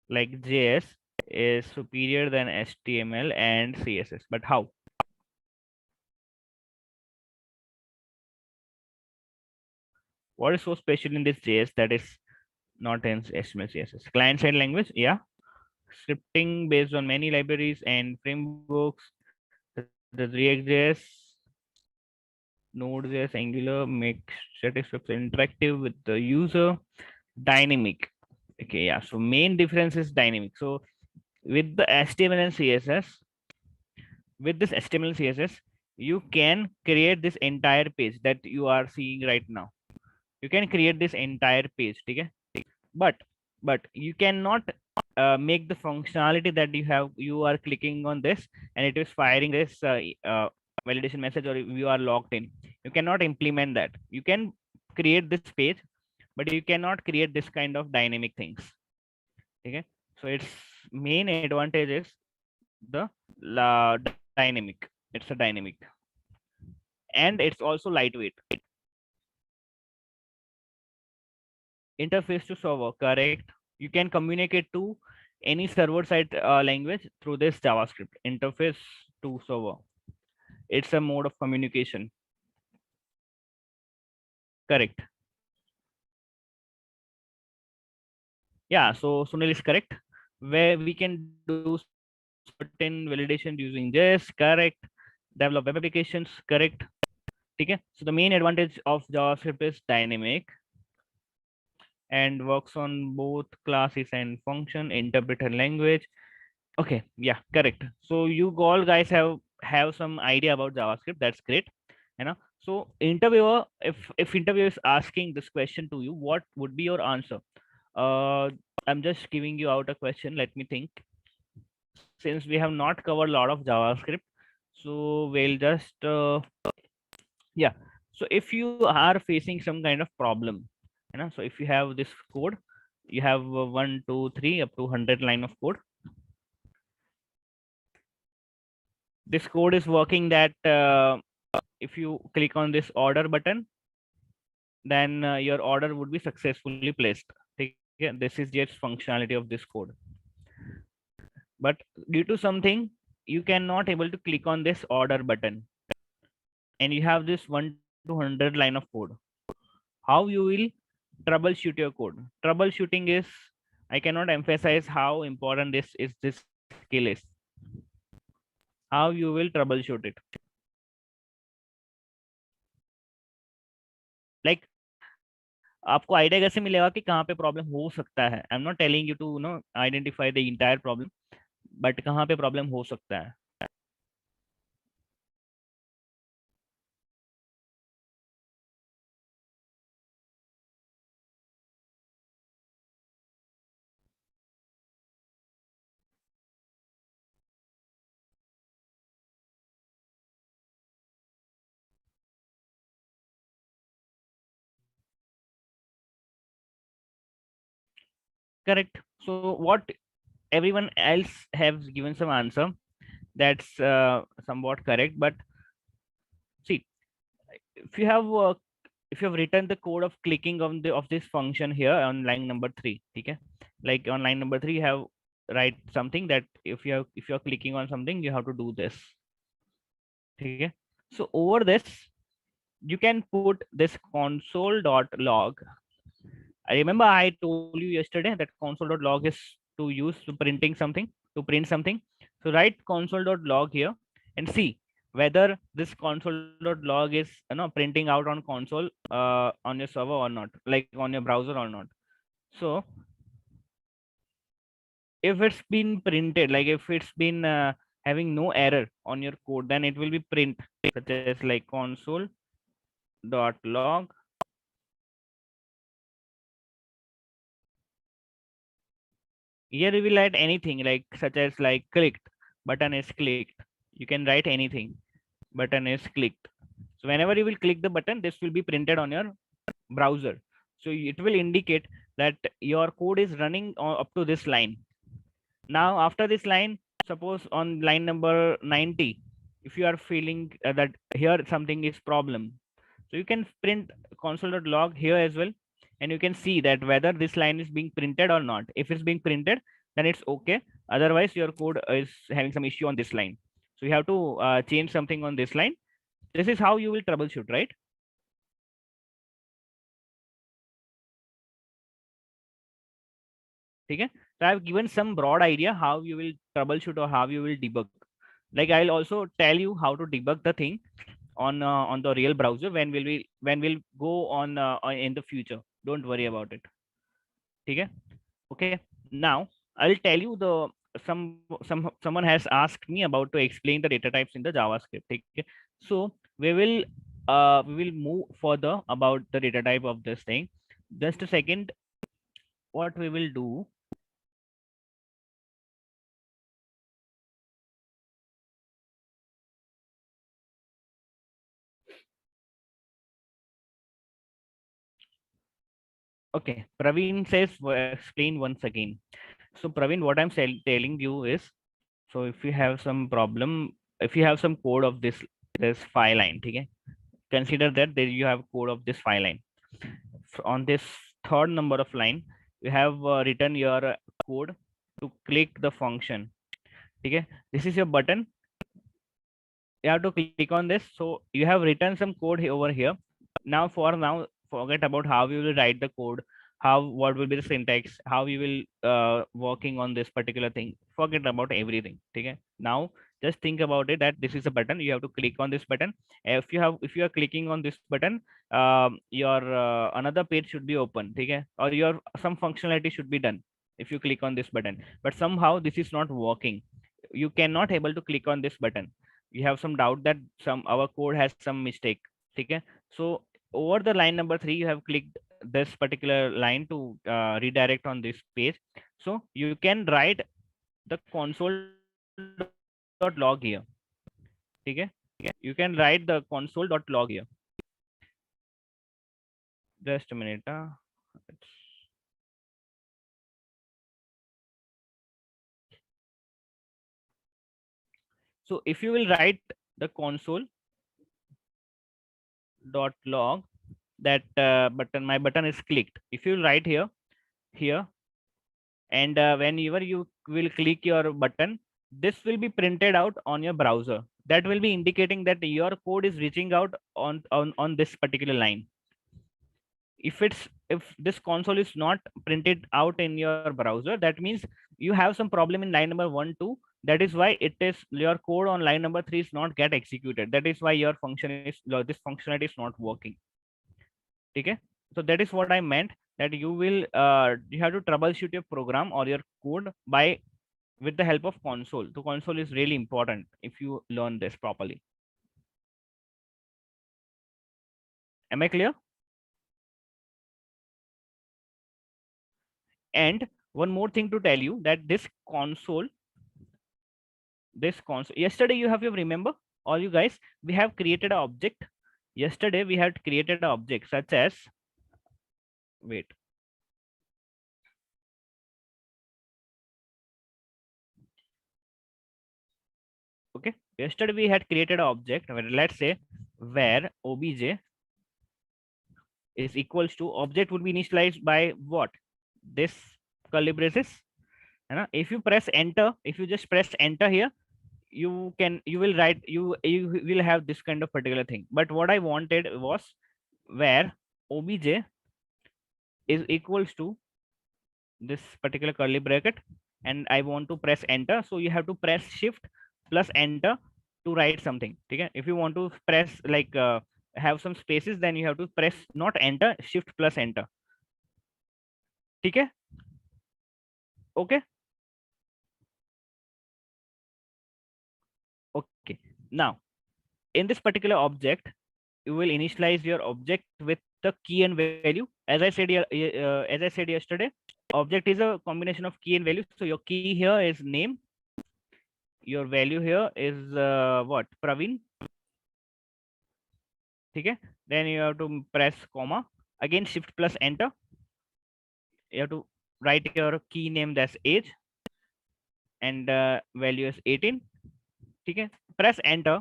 Like JS is superior than HTML and CSS. But how? What is so special in this JS that is not in HTML, CSS? Client side language, yeah. Scripting based on many libraries and frameworks. The React.js, Node.js, Angular make statistics interactive with the user. Dynamic. Okay, yeah. So main difference is dynamic. So with the HTML and CSS, with this HTML and CSS, you can create this entire page that you are seeing right now. You can create this entire page, okay? But you cannot make the functionality that you are clicking on this and it is firing this validation message, or you are logged in. You cannot implement that. You can create this page, but you cannot create this kind of dynamic things. Okay, so its main advantage is the dynamic. It's a dynamic, and it's also lightweight. Interface to server, correct. You can communicate to any server side language through this JavaScript. Interface to server, it's a mode of communication. Correct. Yeah, so Sunil is correct. Where we can do certain validation using JS, correct. Develop web applications, correct. Okay, so the main advantage of JavaScript is dynamic and works on both classes and function, interpreter language. Okay, yeah, correct. So you all guys have some idea about JavaScript. That's great. You know. So interviewer, if interviewer is asking this question to you, what would be your answer? Uh, I'm just giving you out a question. Let me think. Since we have not covered a lot of JavaScript, so we'll just yeah. So if you are facing some kind of problem, so if you have this code, you have one, two, three, up to 100 line of code. This code is working that if you click on this order button, then your order would be successfully placed. Okay, this is just functionality of this code. But due to something, you cannot able to click on this order button, and you have this 1 to 100 line of code. How you will troubleshoot your code? Troubleshooting is, I cannot emphasize how important this skill is. How you will troubleshoot it? Like, आपको idea कैसे मिलेगा कि कहाँ पे problem हो सकता है? I am not telling you to identify the entire problem, but कहाँ पे प्रॉब्लम हो सकता है? Correct. So what, everyone else has given some answer, that's somewhat correct, but see, if you have if you have written the code of clicking on the of this function here on line number 3, okay, like on line number 3 you have write something that if you're clicking on something you have to do this, okay. So over this you can put this console.log. I remember I told you yesterday that console.log is to use to printing something, to print something. So write console.log here and see whether this console.log is printing out on console on your server or not, like on your browser or not. So if it's been printed, like if it's been having no error on your code, then it will be print such as like console.log. Here we will write anything like such as like clicked, button is clicked. You can write anything, button is clicked. So whenever you will click the button, this will be printed on your browser. So it will indicate that your code is running up to this line. Now after this line, suppose on line number 90, if you are feeling that here something is problem, so you can print console.log here as well, and you can see that whether this line is being printed or not. If it's being printed, then it's okay. Otherwise, your code is having some issue on this line. So you have to change something on this line. This is how you will troubleshoot, right? Okay. So I've given some broad idea how you will troubleshoot or how you will debug. Like I'll also tell you how to debug the thing on the real browser when we'll go in the future. Don't worry about it. Okay. Okay. Now I'll tell you the someone has asked me about to explain the data types in the JavaScript. Okay. So we will move further about the data type of this thing. Just a second. What we will do. Okay. Praveen says explain once again. So Praveen, what I'm telling you is, so if you have some problem, if you have some code of this file line, okay, consider that there you have code of this file line. On this third number of line, you have written your code to click the function. Okay, this is your button. You have to click on this. So you have written some code over here. Now for now, forget about how you will write the code, how what will be the syntax, how you will working on this particular thing. Forget about everything. Okay, now just think about it that this is a button, you have to click on this button. If you are clicking on this button, your another page should be open. Okay, or your some functionality should be done if you click on this button, but somehow this is not working. You cannot able to click on this button. You have some doubt that some our code has some mistake. Okay, so over the line number 3 you have clicked this particular line to redirect on this page. So you can write the console.log here. Okay, you can write the console.log here. Just a minute. So if you will write the console.log, that button, my button is clicked. If you write here, and whenever you will click your button, this will be printed out on your browser. That will be indicating that your code is reaching out on this particular line. If this console is not printed out in your browser, that means you have some problem in line number 1 2. That is why it is your code on line number 3 is not get executed. That is why your function is this functionality is not working. Okay, so that is what I meant, that you have to troubleshoot your program or your code by with the help of console. So console is really important if you learn this properly. Am I clear? And one more thing to tell you, that this console yesterday you remember, all you guys, we have created an object. Yesterday we had created an object such as, wait, okay, yesterday we had created an object where, let's say, where obj is equals to, object would be initialized by what, this curly braces. If you press enter, if you just press enter here, you will write, you will have this kind of particular thing. But what I wanted was where obj is equals to this particular curly bracket, and I want to press enter. So you have to press shift plus enter to write something. Okay, if you want to press like have some spaces, then you have to press not enter, shift plus enter. Okay. Okay. Okay, now in this particular object, you will initialize your object with the key and value. As I said, as I said yesterday, object is a combination of key and value. So your key here is name, your value here is what, Praveen. Okay, then you have to press comma, again shift plus enter. You have to write your key name, that's age, and value is 18. Okay, press enter.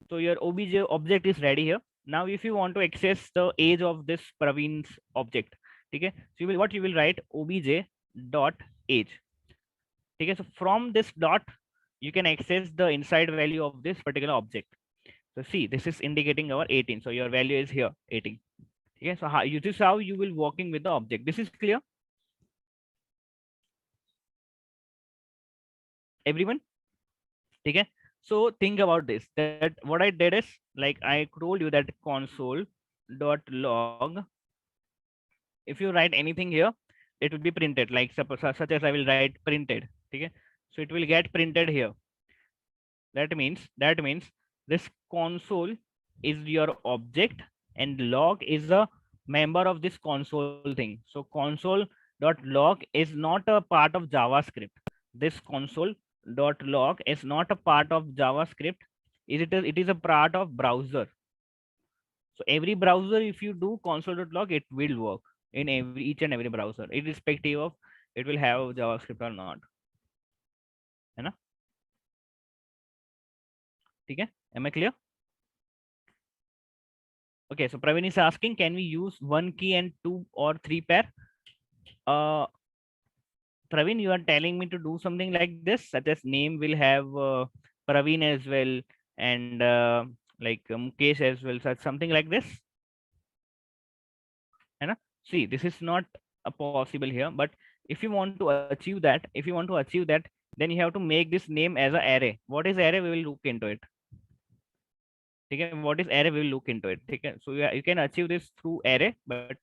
So your obj object is ready here. Now if you want to access the age of this Praveen's object, okay, so you will write obj dot age. Okay, so from this dot you can access the inside value of this particular object. So see, this is indicating our 18, so your value is here 18. Okay, so this is how you will working with the object. This is clear, everyone? Okay, so think about this, that what I did is, like I told you, that console dot log, if you write anything here, it will be printed, like suppose such as I will write printed. Okay, so it will get printed here. That means this console is your object, and log is a member of this console thing. So console dot log is not a part of JavaScript. This console dot log is not a part of JavaScript. It is a part of browser. So every browser, if you do console dot log, it will work in each and every browser, irrespective of it will have JavaScript or not. है ना? ठीक है? Am I clear? Okay, so Praveen is asking, can we use one key and two or three pair? Praveen, you are telling me to do something like this, such as name will have Praveen as well, and like Mukesh as well, such something like this. है ना? See, this is not a possible here, but if you want to achieve that, then you have to make this name as an array. What is array? We will look into it. Okay, what is array? We will look into it. Okay, so you can achieve this through array, but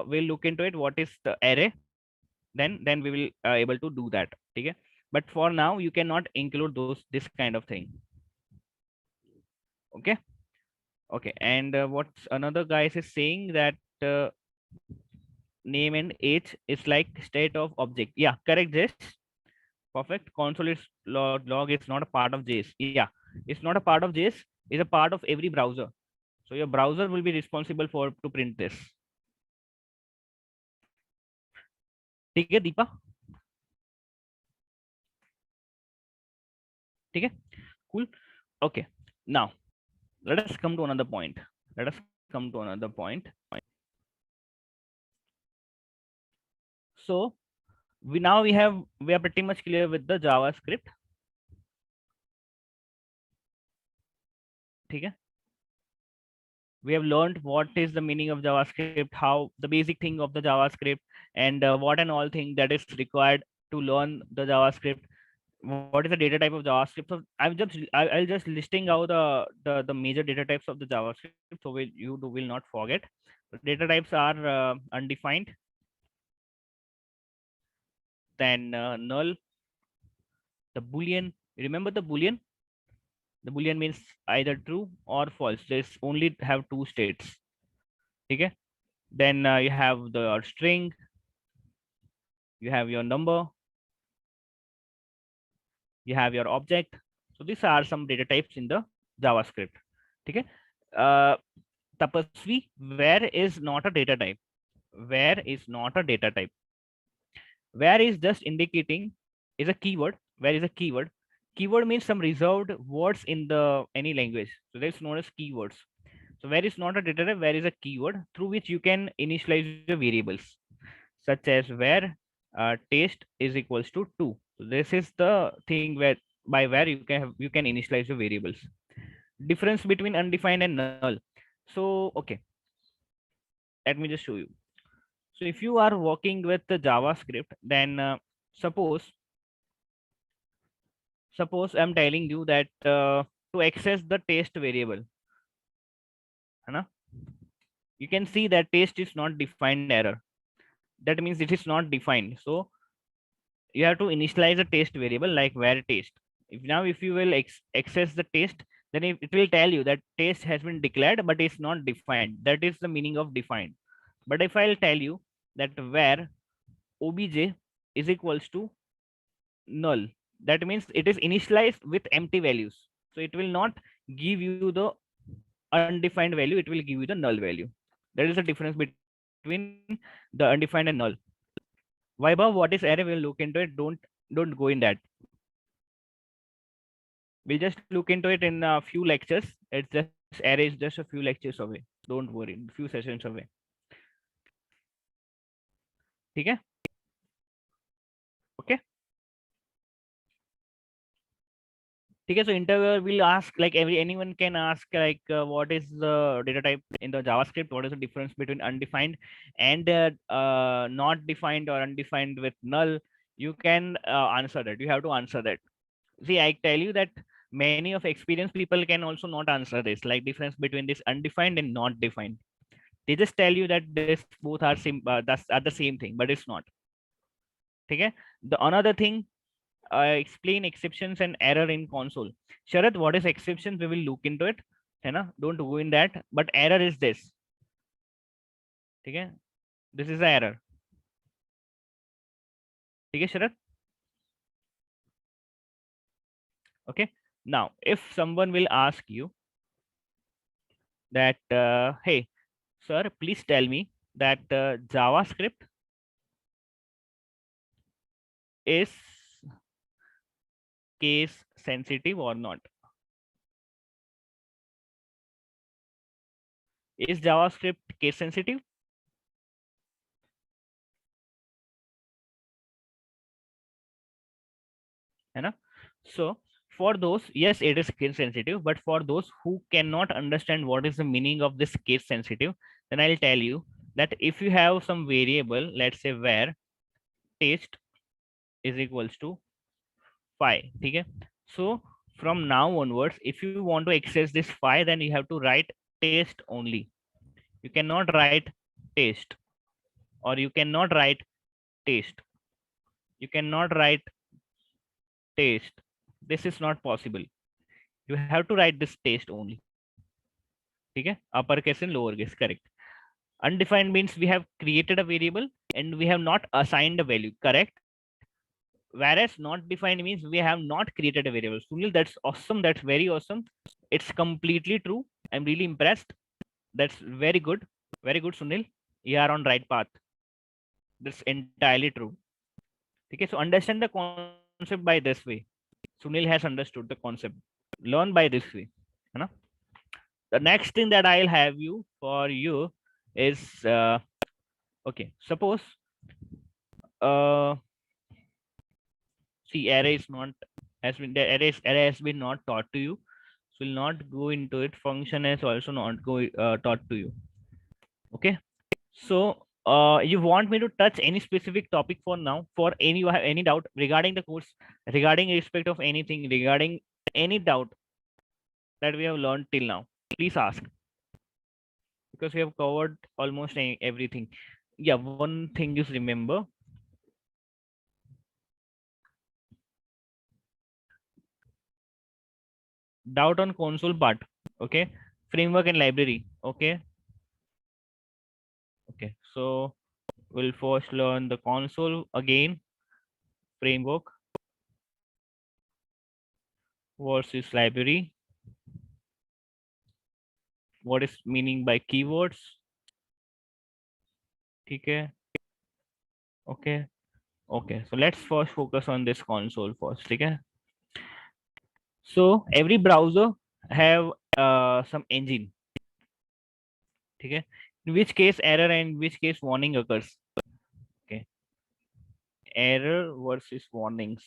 we'll look into it. What is the array? Then we will able to do that. Okay, but for now you cannot include this kind of thing. Okay. Okay, and what's another guys is saying that name and age is like state of object. Yeah, correct, Jess. Perfect. Console is log is not a part of JS. Yeah, it's not a part of JS. It's a part of every browser. So your browser will be responsible for to print this. ठीक है दीपा? ठीक है? Cool. Okay. Now let us come to another point. So we are pretty much clear with the JavaScript. ठीक है. We have learned what is the meaning of JavaScript, how the basic thing of the JavaScript, and what and all thing that is required to learn the JavaScript. What is the data type of JavaScript? So I'll just listing out the major data types of the JavaScript, so will not forget. The data types are undefined, then null, the boolean. Remember the boolean? The boolean means either true or false. There's only have two states. Okay. Then you have the string, you have your number, you have your object. So these are some data types in the JavaScript. Okay. uh, Tapasvi, where is not a data type? Where is not a data type? Where is just indicating is a keyword. Where is a keyword? Keyword means some reserved words in the any language, so that's known as keywords. So where is not a data type, where is a keyword through which you can initialize your variables, such as where taste is equals to 2. So this is the thing where by where you can initialize your variables. Difference between undefined and null. So okay, let me just show you. So if you are working with the JavaScript, then suppose suppose I'm telling you that to access the taste variable, है ना? You can see that taste is not defined error. That means it is not defined. So you have to initialize a taste variable like where taste. If now if you will access the taste, then it will tell you that taste has been declared, but it's not defined. That is the meaning of defined. But if I'll tell you that where obj is equals to null, that means it is initialized with empty values. So it will not give you the undefined value, it will give you the null value. There is a difference between the undefined and null. Vaibhav, what is array? We'll look into it. Don't go in that. We'll just look into it in a few lectures. It's just array is just a few lectures away. Don't worry, few sessions away. ठीक है? Okay. ठीक है. So interviewer will ask like anyone can ask like what is the data type in the JavaScript? What is the difference between undefined and not defined or undefined with null? You can answer that. You have to answer that. See, I tell you that many of experienced people can also not answer this, like difference between this undefined and not defined. They just tell you that this both are that's are the same thing, but it's not. Okay. The another thing, explain exceptions and error in console. Sharad, what is exceptions? We will look into it. है ना? Don't go in that. But error is this. Okay. This is the error. Okay, Sharad. Okay. Now, if someone will ask you that, hey, sir, please tell me that JavaScript is case sensitive or not. Is JavaScript case sensitive? है ना? So for those, yes, it is case sensitive, but for those who cannot understand what is the meaning of this case sensitive, then I'll tell you that if you have some variable, let's say where taste is equals to 5, okay? So from now onwards, if you want to access this 5, then you have to write taste only. You cannot write taste, or you cannot write taste. You cannot write taste. This is not possible. You have to write this taste only. Okay, upper case and lower case, correct. Undefined means we have created a variable and we have not assigned a value, correct. Whereas not defined means we have not created a variable. Sunil, that's awesome, that's very awesome. It's completely true. I'm really impressed. That's very good, Sunil. You are on right path. That's entirely true. Okay, so understand the concept by this way. Sunil has understood the concept. Learn by this way. है ना? The next thing that I'll have you for you is okay. Suppose uh, see array is not has been the array has been not taught to you. will not go into it. Function is also not go taught to you. Okay. So you want me to touch any specific topic for now? For any you have any doubt regarding the course, regarding respect of anything, regarding any doubt that we have learned till now? Please ask, because we have covered almost everything. Yeah, one thing is remember, doubt on console part. Okay, framework and library. Okay, okay. So we'll first learn the console again, framework versus library. What is meaning by keywords? Okay, okay, okay. So let's first focus on this console first. Okay. So every browser have some engine. Okay. In which case error and in which case warning occurs. Okay. Error versus warnings.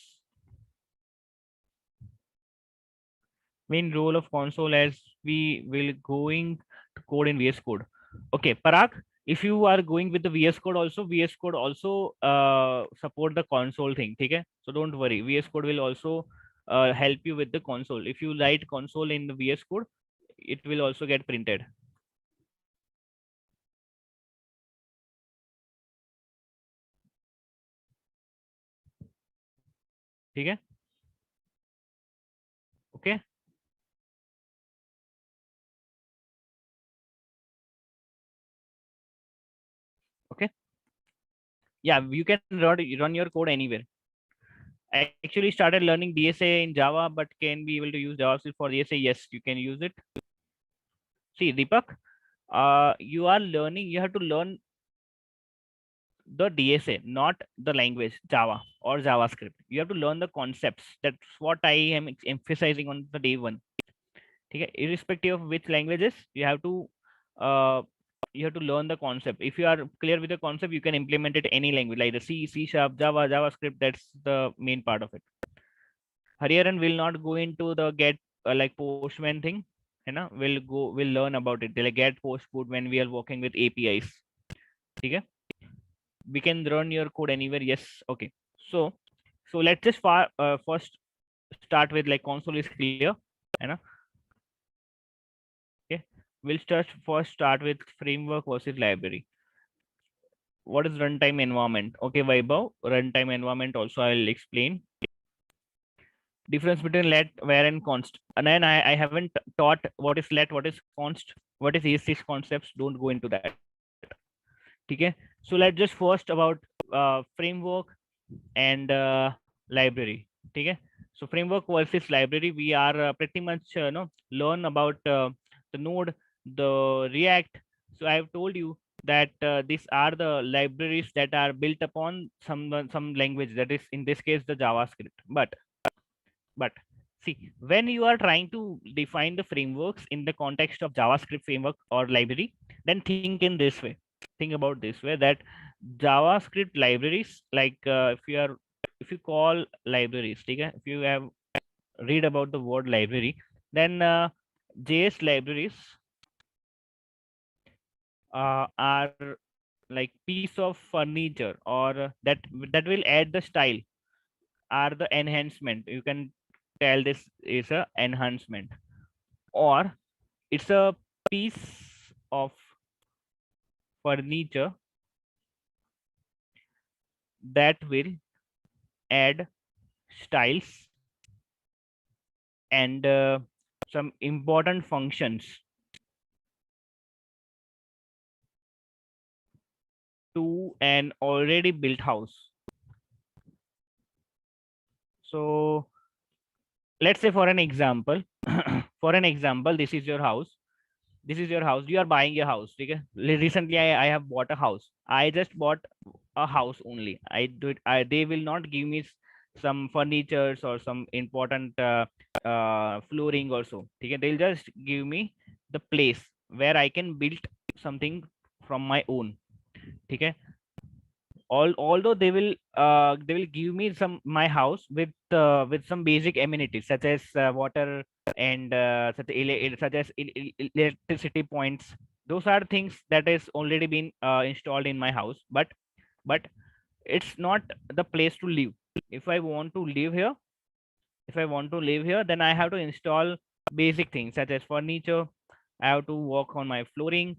Main role of console as we will going to code in VS Code. Okay, Parag, if you are going with the VS Code also, VS Code also support the console thing. Okay, so don't worry. VS Code will also help you with the console. If you write console in the VS Code, it will also get printed. Okay, okay, okay. Yeah, you can run your code anywhere. I actually started learning DSA in Java, but can be able to use JavaScript for DSA. Yes, you can use it. See, Deepak, you are learning, you have to learn the DSA, not the language Java or JavaScript. You have to learn the concepts. That's what I am emphasizing on the day one. Okay? Irrespective of which languages, uh, you have to learn the concept. If you are clear with the concept, you can implement it any language like the C, C sharp, Java, JavaScript. That's the main part of it. Hariharan will not go into the get like postman thing. You know, we'll learn about it. Like get postput when we are working with APIs. Okay? We can run your code anywhere. Yes. Okay. So let's just first start with like console is clear. You know, okay. We'll start with framework versus library. What is runtime environment? Okay, Vaibhav, runtime environment also I'll explain. Difference between let, where, and const. And then I haven't taught what is let, what is const, what is these six concepts. Don't go into that. Okay. So let's just first about framework and library. Okay. So framework versus library, we are pretty much learn about the Node, the React. So I have told you that these are the libraries that are built upon some language, that is in this case the JavaScript. But see, when you are trying to define the frameworks in the context of JavaScript framework or library, then think in this way. Think about this way that JavaScript libraries, like if you call libraries, okay? If you have read about the word library, then JS libraries are like piece of furniture, or that will add the style, are the enhancement. You can tell this is a enhancement, or it's a piece of furniture that will add styles and some important functions to an already built house. So let's say for an example, for an example, this is your house. This is your house. You are buying a house. Okay? Recently, I have bought a house. I just bought a house only. I do it. They will not give me some furnitures or some important flooring or so. Okay? They'll just give me the place where I can build something from my own. Okay? Although they will give me some my house with some basic amenities such as water and such as electricity points. Those are things that is already been installed in my house, but it's not the place to live. If I want to live here, if I want to live here, then I have to install basic things such as furniture. I have to work on my flooring.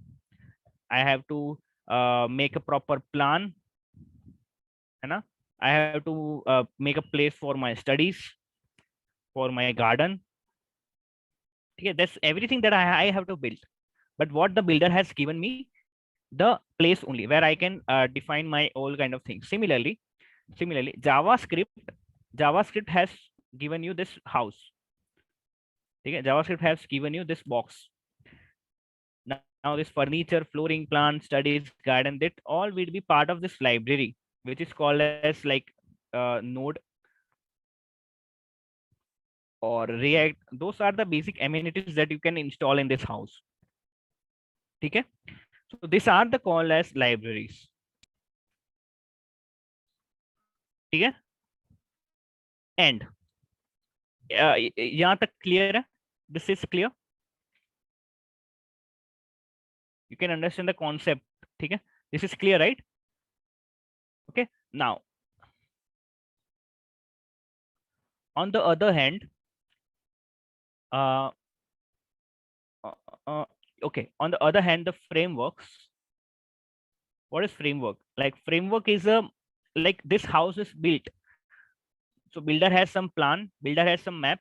I have to make a proper plan, है ना? I have to make a place for my studies, for my garden. Okay, that's everything that I have to build. But what the builder has given me, the place only where I can define my all kind of things. Similarly, JavaScript has given you this house. Okay, JavaScript has given you this box. Now this furniture, flooring, plant, studies, garden, that all will be part of this library, which is called as like Node or React. Those are the basic amenities that you can install in this house. Okay, so these are the called as libraries. Okay, and यहाँ तक clear है? This is clear. You can understand the concept. Okay, this is clear, right? Okay, now on the other hand, uh, uh, uh, okay, on the other hand, the frameworks. What is framework? Like framework is a, like this house is built. So builder has some plan, builder has some map,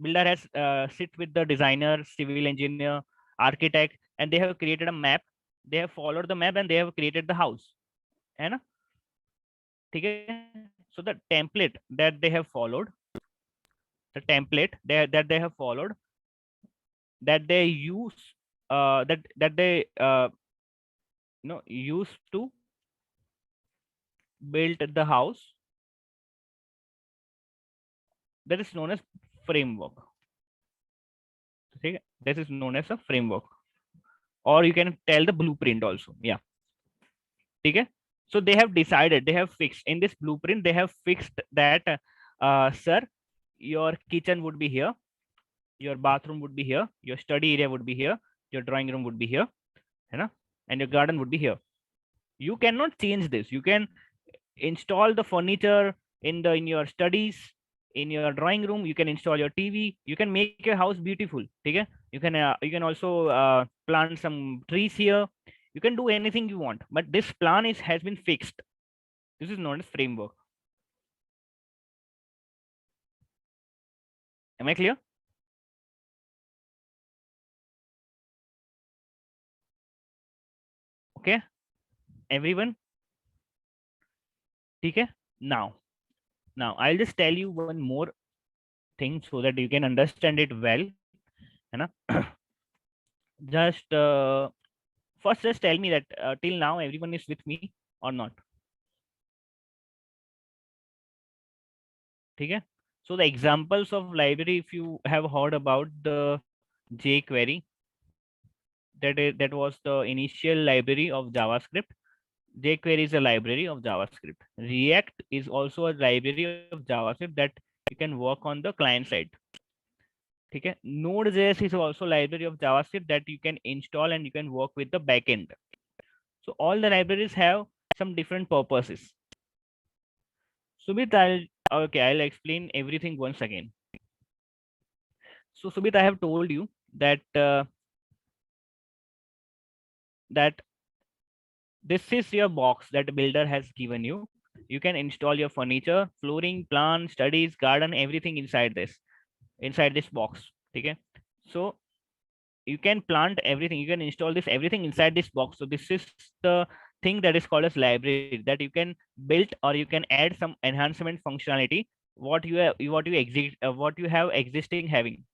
builder has sit with the designer, civil engineer, architect, and they have created a map. They have followed the map and they have created the house. है ना? ठीक है? So the template that they have followed, that they have followed, that they use, that they use to build the house, that is known as framework. Okay? This is known as a framework, or you can tell the blueprint also. Yeah. Okay? So they have decided, they have fixed in this blueprint, they have fixed that, sir, your kitchen would be here, your bathroom would be here, your study area would be here, your drawing room would be here, you know, and your garden would be here. You cannot change this. You can install the furniture in your studies, in your drawing room. You can install your TV. You can make your house beautiful. Okay? You can also plant some trees here. You can do anything you want. But this plan is has been fixed. This is known as framework. Am I clear? Okay, everyone. Okay. Now, now I'll just tell you one more thing so that you can understand it well. You know, just first, just tell me that till now everyone is with me or not. Okay. So the examples of library, if you have heard about the jQuery, that was the initial library of JavaScript. jQuery is a library of JavaScript. React is also a library of JavaScript that you can work on the client side. Okay. Node.js is also library of JavaScript that you can install and you can work with the backend. So all the libraries have some different purposes. Sumit, I'll explain everything once again. So Sumit, I have told you that that this is your box that builder has given you. You can install your furniture, flooring, plant, studies, garden, everything inside this box. Okay. So you can plant everything, you can install this everything inside this box. So this is the thing that is called as library, that you can build or you can add some enhancement functionality what you have existing having.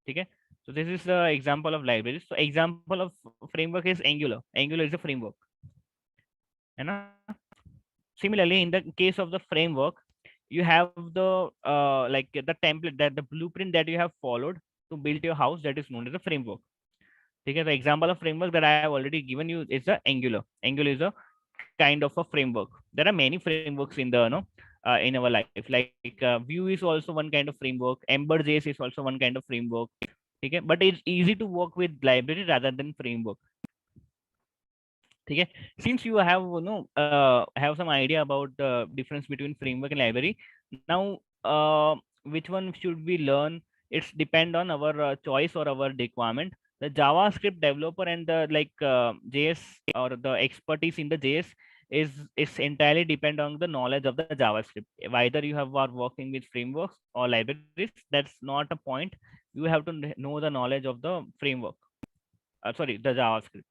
Okay. So this is the example of libraries. So example of framework is Angular is a framework. You know? Similarly, in the case of the framework, you have the like the template, that the blueprint that you have followed to build your house, that is known as a framework. Okay, the example of framework that I have already given you is the Angular. Angular is a kind of a framework. There are many frameworks in the in our life. Like Vue is also one kind of framework. Ember.js is also one kind of framework. Okay, but it's easy to work with library rather than framework. Okay, since you have have some idea about the difference between framework and library, now which one should we learn? It's depend on our choice or our requirement. The JavaScript developer and the JS or the expertise in the JS is entirely depend on the knowledge of the JavaScript. Whether you have are working with frameworks or libraries, that's not a point. You have to know the knowledge of the framework. Sorry, the JavaScript.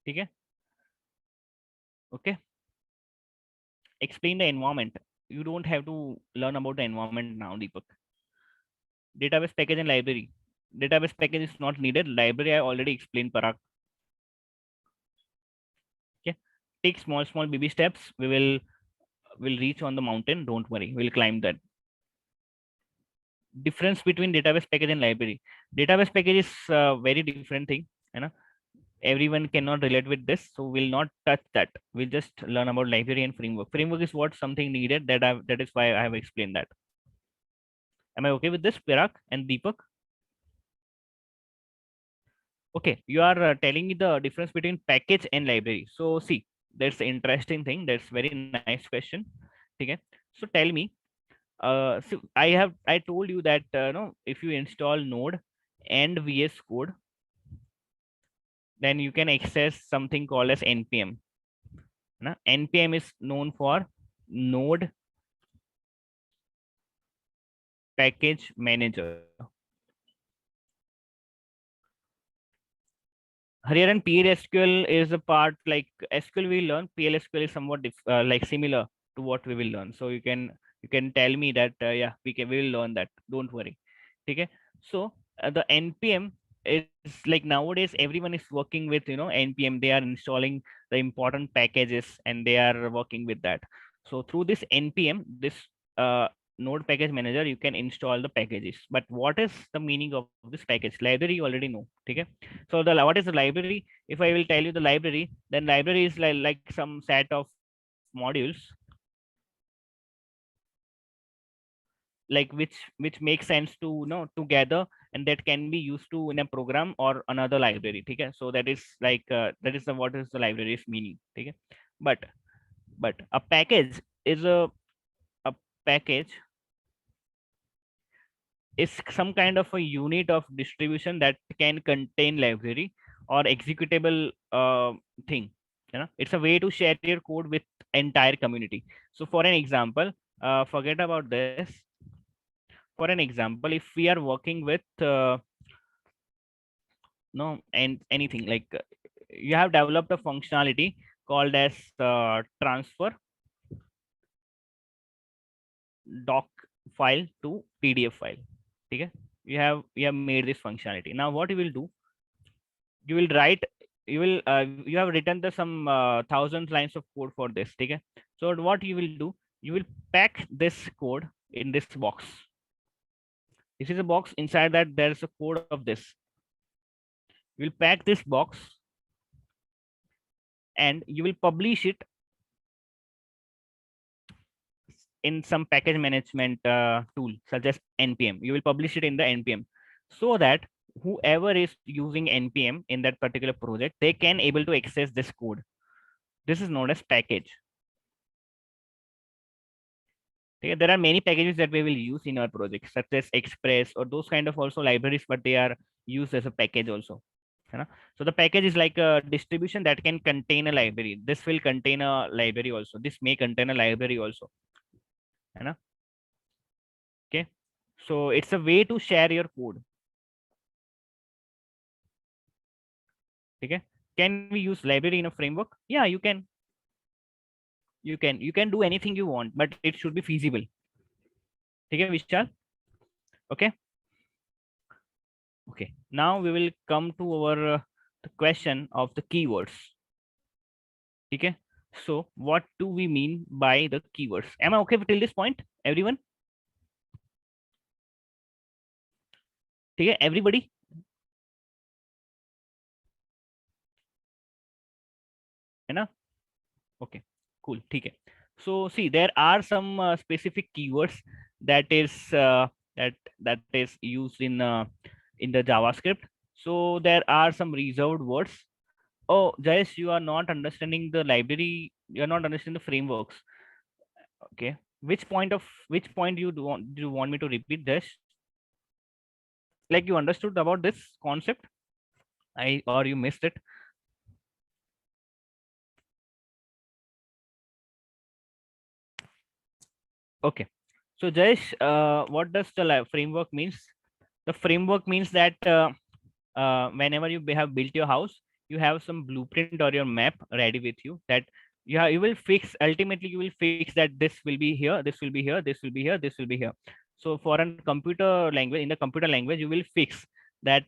Okay. Okay. Explain the environment. You don't have to learn about the environment now, Deepak. Database package and library. Database package is not needed. Library I already explained, Parag. Okay. Take small baby steps. Will reach on the mountain. Don't worry. We'll climb that. Difference between database package and library. Database package is a very different thing. You know, everyone cannot relate with this, so we'll not touch that. We'll just learn about library and framework. Framework is what something needed that is why I have explained that. Am I okay with this, Pirak and Deepak? Okay, you are telling me the difference between package and library. So see, that's an interesting thing. That's very nice question. Okay, so tell me. So I told you that no, if you install Node and VS Code, then you can access something called as npm. Npm is known for Node Package Manager. Here and PLSQL is a part like SQL we learn. PLSQL is somewhat like similar to what we will learn. So you can tell me that yeah, we will learn that. Don't worry. Okay. So the npm is like nowadays everyone is working with npm. They are installing the important packages and they are working with that. So through this npm, this uh, Node Package Manager, you can install the packages. But what is the meaning of this package? Library you already know. Okay. So what is the library? If I will tell you the library, then library is like some set of modules like which makes sense to together, and that can be used to in a program or another library. Okay, so that is like that is the what is the library's meaning. Okay, but a package is a package is some kind of a unit of distribution that can contain library or executable thing. It's a way to share your code with entire community. So for an example, forget about this. For an example, if we are working with no and anything like you have developed a functionality called as transfer doc file to PDF file. Okay, you have made this functionality. Now what you will do, you will write you have written the some thousands lines of code for this. Okay, so what you will do, you will pack this code in this box. This is a box. Inside that there's a code of this. You will pack this box and you will publish it in some package management tool such as npm. You will publish it in the npm so that whoever is using npm in that particular project, they can able to access this code. This is known as package. Okay, there are many packages that we will use in our project such as express or those kind of also libraries, but they are used as a package also. So the package is like a distribution that can contain a library. This will contain a library also. This may contain a library also. Okay, so it's a way to share your code. Okay, can we use library in a framework? Yeah, you can do anything you want, but it should be feasible. Okay, Vishal. Okay. Okay, now we will come to our the question of the keywords. Okay, so what do we mean by the keywords? Am I okay till this point, everyone? Okay, everybody. है ना? Okay, cool. ठीक है. So see, there are some specific keywords that is that is used in the JavaScript. So there are some reserved words. Oh, Jayesh, you are not understanding the library. You are not understanding the frameworks. Okay. Which point do you want me to repeat this? Like you understood about this concept? I or you missed it? Okay. So Jayesh, what does the framework means? The framework means that whenever you have built your house, you have some blueprint or your map ready with you, that you will fix, ultimately you will fix that this will be here, this will be here, this will be here, this will be here. So for a computer language, in the computer language, you will fix that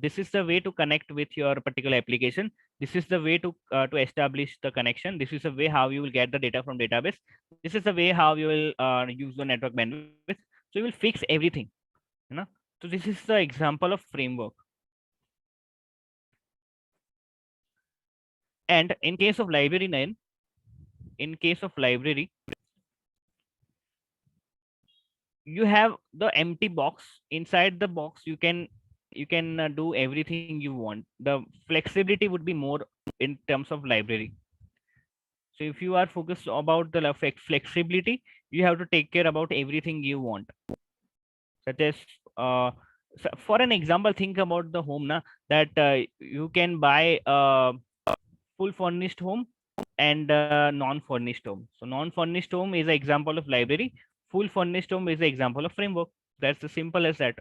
this is the way to connect with your particular application. This is the way to establish the connection. This is the way how you will get the data from database. This is the way how you will use the network bandwidth. So you will fix everything, you know. So this is the example of framework. And in case of library 9, in case of library, you have the empty box. Inside the box, you can do everything you want. The flexibility would be more in terms of library. So if you are focused about the flexibility, you have to take care about everything you want, such as uh, for an example, think about the home na, that you can buy full furnished home and non-furnished home. So non-furnished home is an example of library. Full furnished home is an example of framework. That's as simple as that.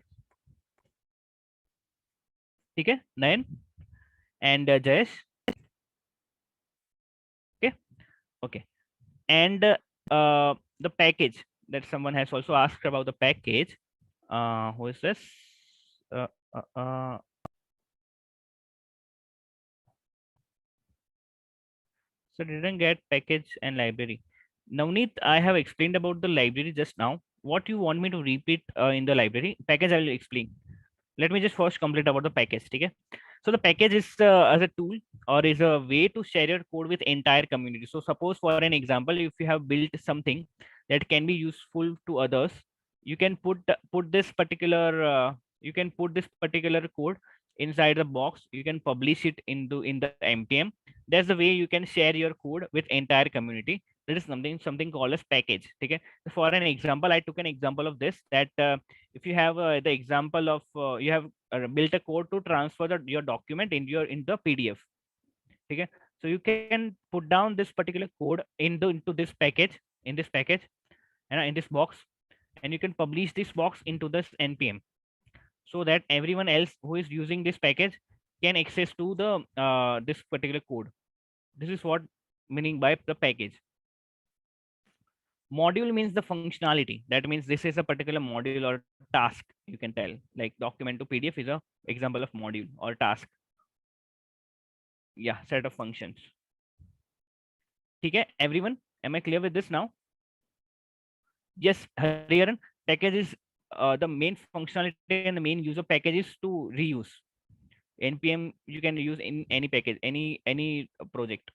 Okay, Nayan and Jayesh. Okay, okay. And the package that someone has also asked about the package. Who is this? Uh, uh, uh, so didn't get package and library. Navneet, I have explained about the library just now. What you want me to repeat in the library? Package I will explain. Let me just first complete about the package. Okay. So the package is as a tool or is a way to share your code with entire community. So suppose for an example, if you have built something that can be useful to others, you can put this particular code inside the box. You can publish it in the npm. That's the way you can share your code with entire community. That is something called as package. Okay. For an example, I took an example of this, that if you have the example of you have built a code to transfer your document in the pdf. Okay. So you can put down this particular code into this package, in this package, and in this box, and you can publish this box into this npm, so that everyone else who is using this package can access to the this particular code. This is what meaning by the package. Module means the functionality. That means this is a particular module or task, you can tell. Like document to pdf is a example of module or task. Yeah, set of functions. Okay, everyone, am I clear with this now? Yes, Hariharan, package is the main functionality and the main use of package is to reuse. npm you can use in any package, any project.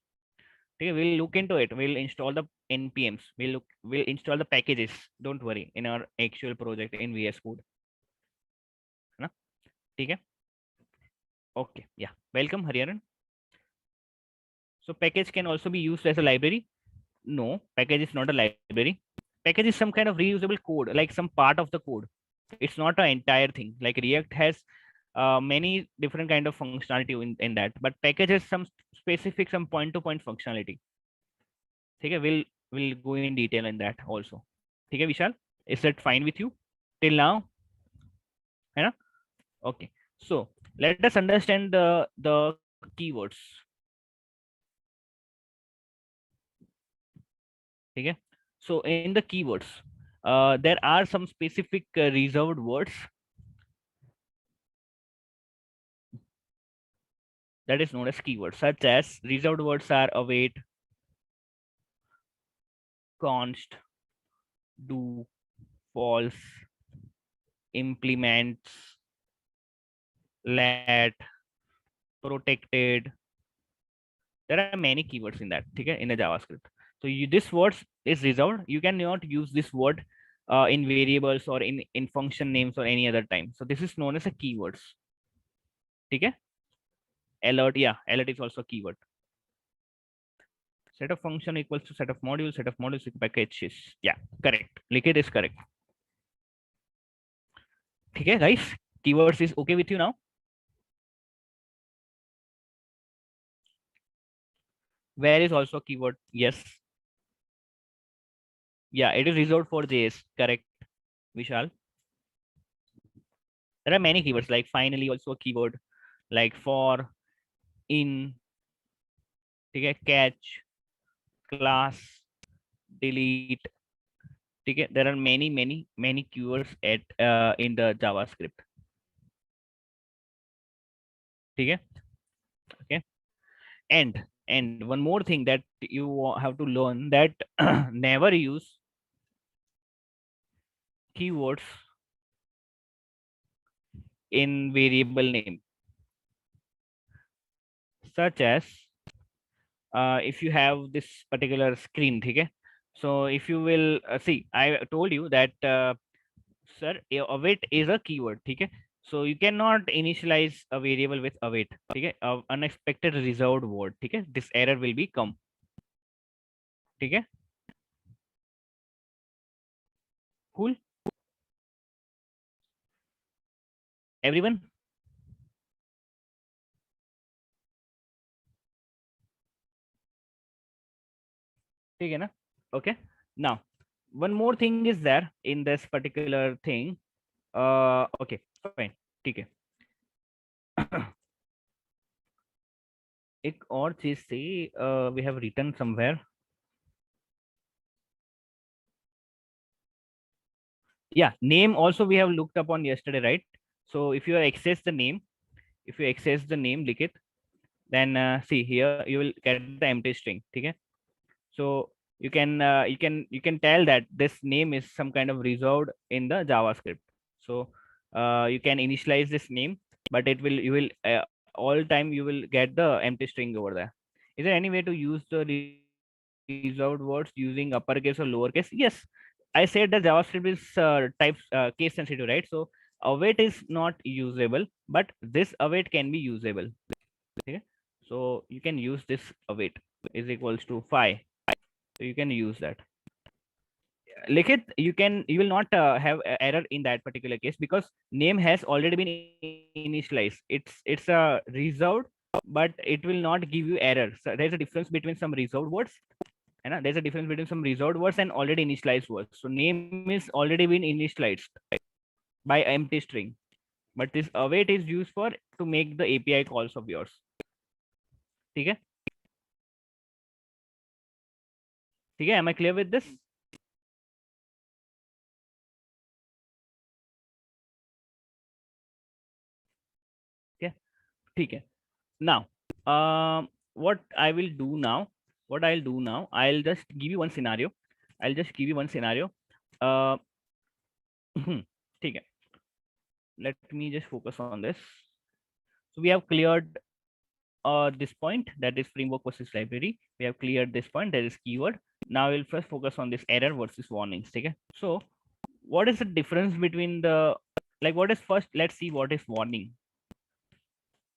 Okay, we'll look into it. We'll install the npms. We'll install the packages. Don't worry, in our actual project in VS Code. है ना? ठीक है? Okay, yeah. Welcome, Hariharan. So package can also be used as a library. No, package is not a library. Package is some kind of reusable code, like some part of the code. It's not an entire thing. Like React has many different kind of functionality in that, but package has some specific, some point-to-point functionality. Okay, we'll go in detail in that also. Okay, Vishal, is that fine with you till now? है ना? Okay. So let us understand the keywords. Okay. So in the keywords, there are some specific reserved words that is known as keywords, such as reserved words are await, const, do, false, implements, let, protected, there are many keywords in that, okay, in the JavaScript. So this words is reserved. You cannot use this word in variables or in function names or any other time. So this is known as a keywords. Okay. Alert, yeah, alert is also a keyword. Set of function equals to set of modules equal packages. Yeah, correct. Liquid is correct. Okay, guys. Keywords is okay with you now? Where is also keyword? Yes. Yeah, it is reserved for JS. Correct, Vishal. There are many keywords like finally also a keyword, like for, in, okay, catch, class, delete. Okay, there are many keywords at in the JavaScript. Okay, okay. And one more thing that you have to learn, that never use keywords in variable name, such as if you have this particular screen, okay. So if you will see, I told you that sir, await is a keyword, okay. So you cannot initialize a variable with await, okay. Unexpected reserved word, okay. This error will be come, okay. Cool, everyone. Okay, na? Okay. Now, one more thing is there in this particular thing. Okay, fine. ठीक है. एक और चीज थी, we have written somewhere. Yeah, name also we have looked upon yesterday, right? So if you access the name, if you access the name, like it, then see here you will get the empty string. Okay. So you can tell that this name is some kind of reserved in the JavaScript. So you can initialize this name, but it will you will all time you will get the empty string over there. Is there any way to use the reserved words using uppercase or lowercase? Yes, I said that JavaScript is case sensitive, right? So await is not usable, but this await can be usable. Okay. So you can use this await is equals to 5. So you can use that. Likit, you will not have error in that particular case because name has already been initialized. It's a reserved, but it will not give you error. So there's a difference between some reserved words, and there's a difference between some reserved words and already initialized words. So name is already been initialized by empty string, but this await is used for to make the API calls of yours. Okay. Okay, am I clear with this? Okay. Okay. Now, what I will do now, I'll just give you one scenario. I'll just give you one scenario. Uh, okay. Let me just focus on this. So we have cleared this point, that is framework versus library. We have cleared this point, that is keyword. Now we'll first focus on this error versus warnings. Okay. So what is the difference between the, like, what is first? Let's see what is warning,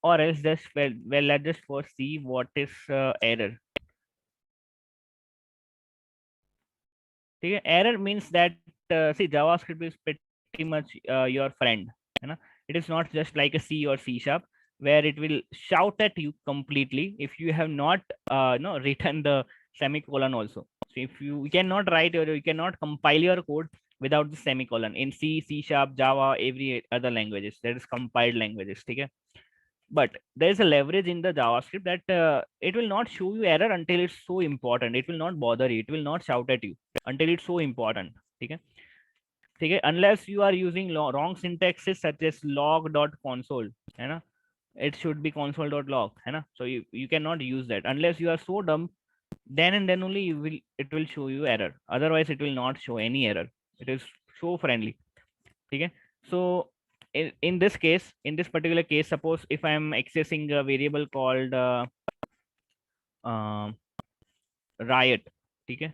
or else just well let's just first see what is error. Okay, error means that see, JavaScript is pretty much your friend, है ना? It is not just like a C or C sharp where it will shout at you completely if you have not no written the semicolon also. So if you cannot write or you cannot compile your code without the semicolon in C, C sharp, Java, every other languages, that is compiled languages. Okay, but there is a leverage in the JavaScript that it will not show you error until it's so important. It will not bother you, it will not shout at you until it's so important. Okay. Okay, unless you are using wrong syntaxes such as log.console, है ना? It should be console.log, है ना? So you cannot use that unless you are so dumb. Then and then only it will show you error, otherwise it will not show any error. It is so friendly. Okay. So in this case, in this particular case, suppose if I am accessing a variable called riot. ठीक है,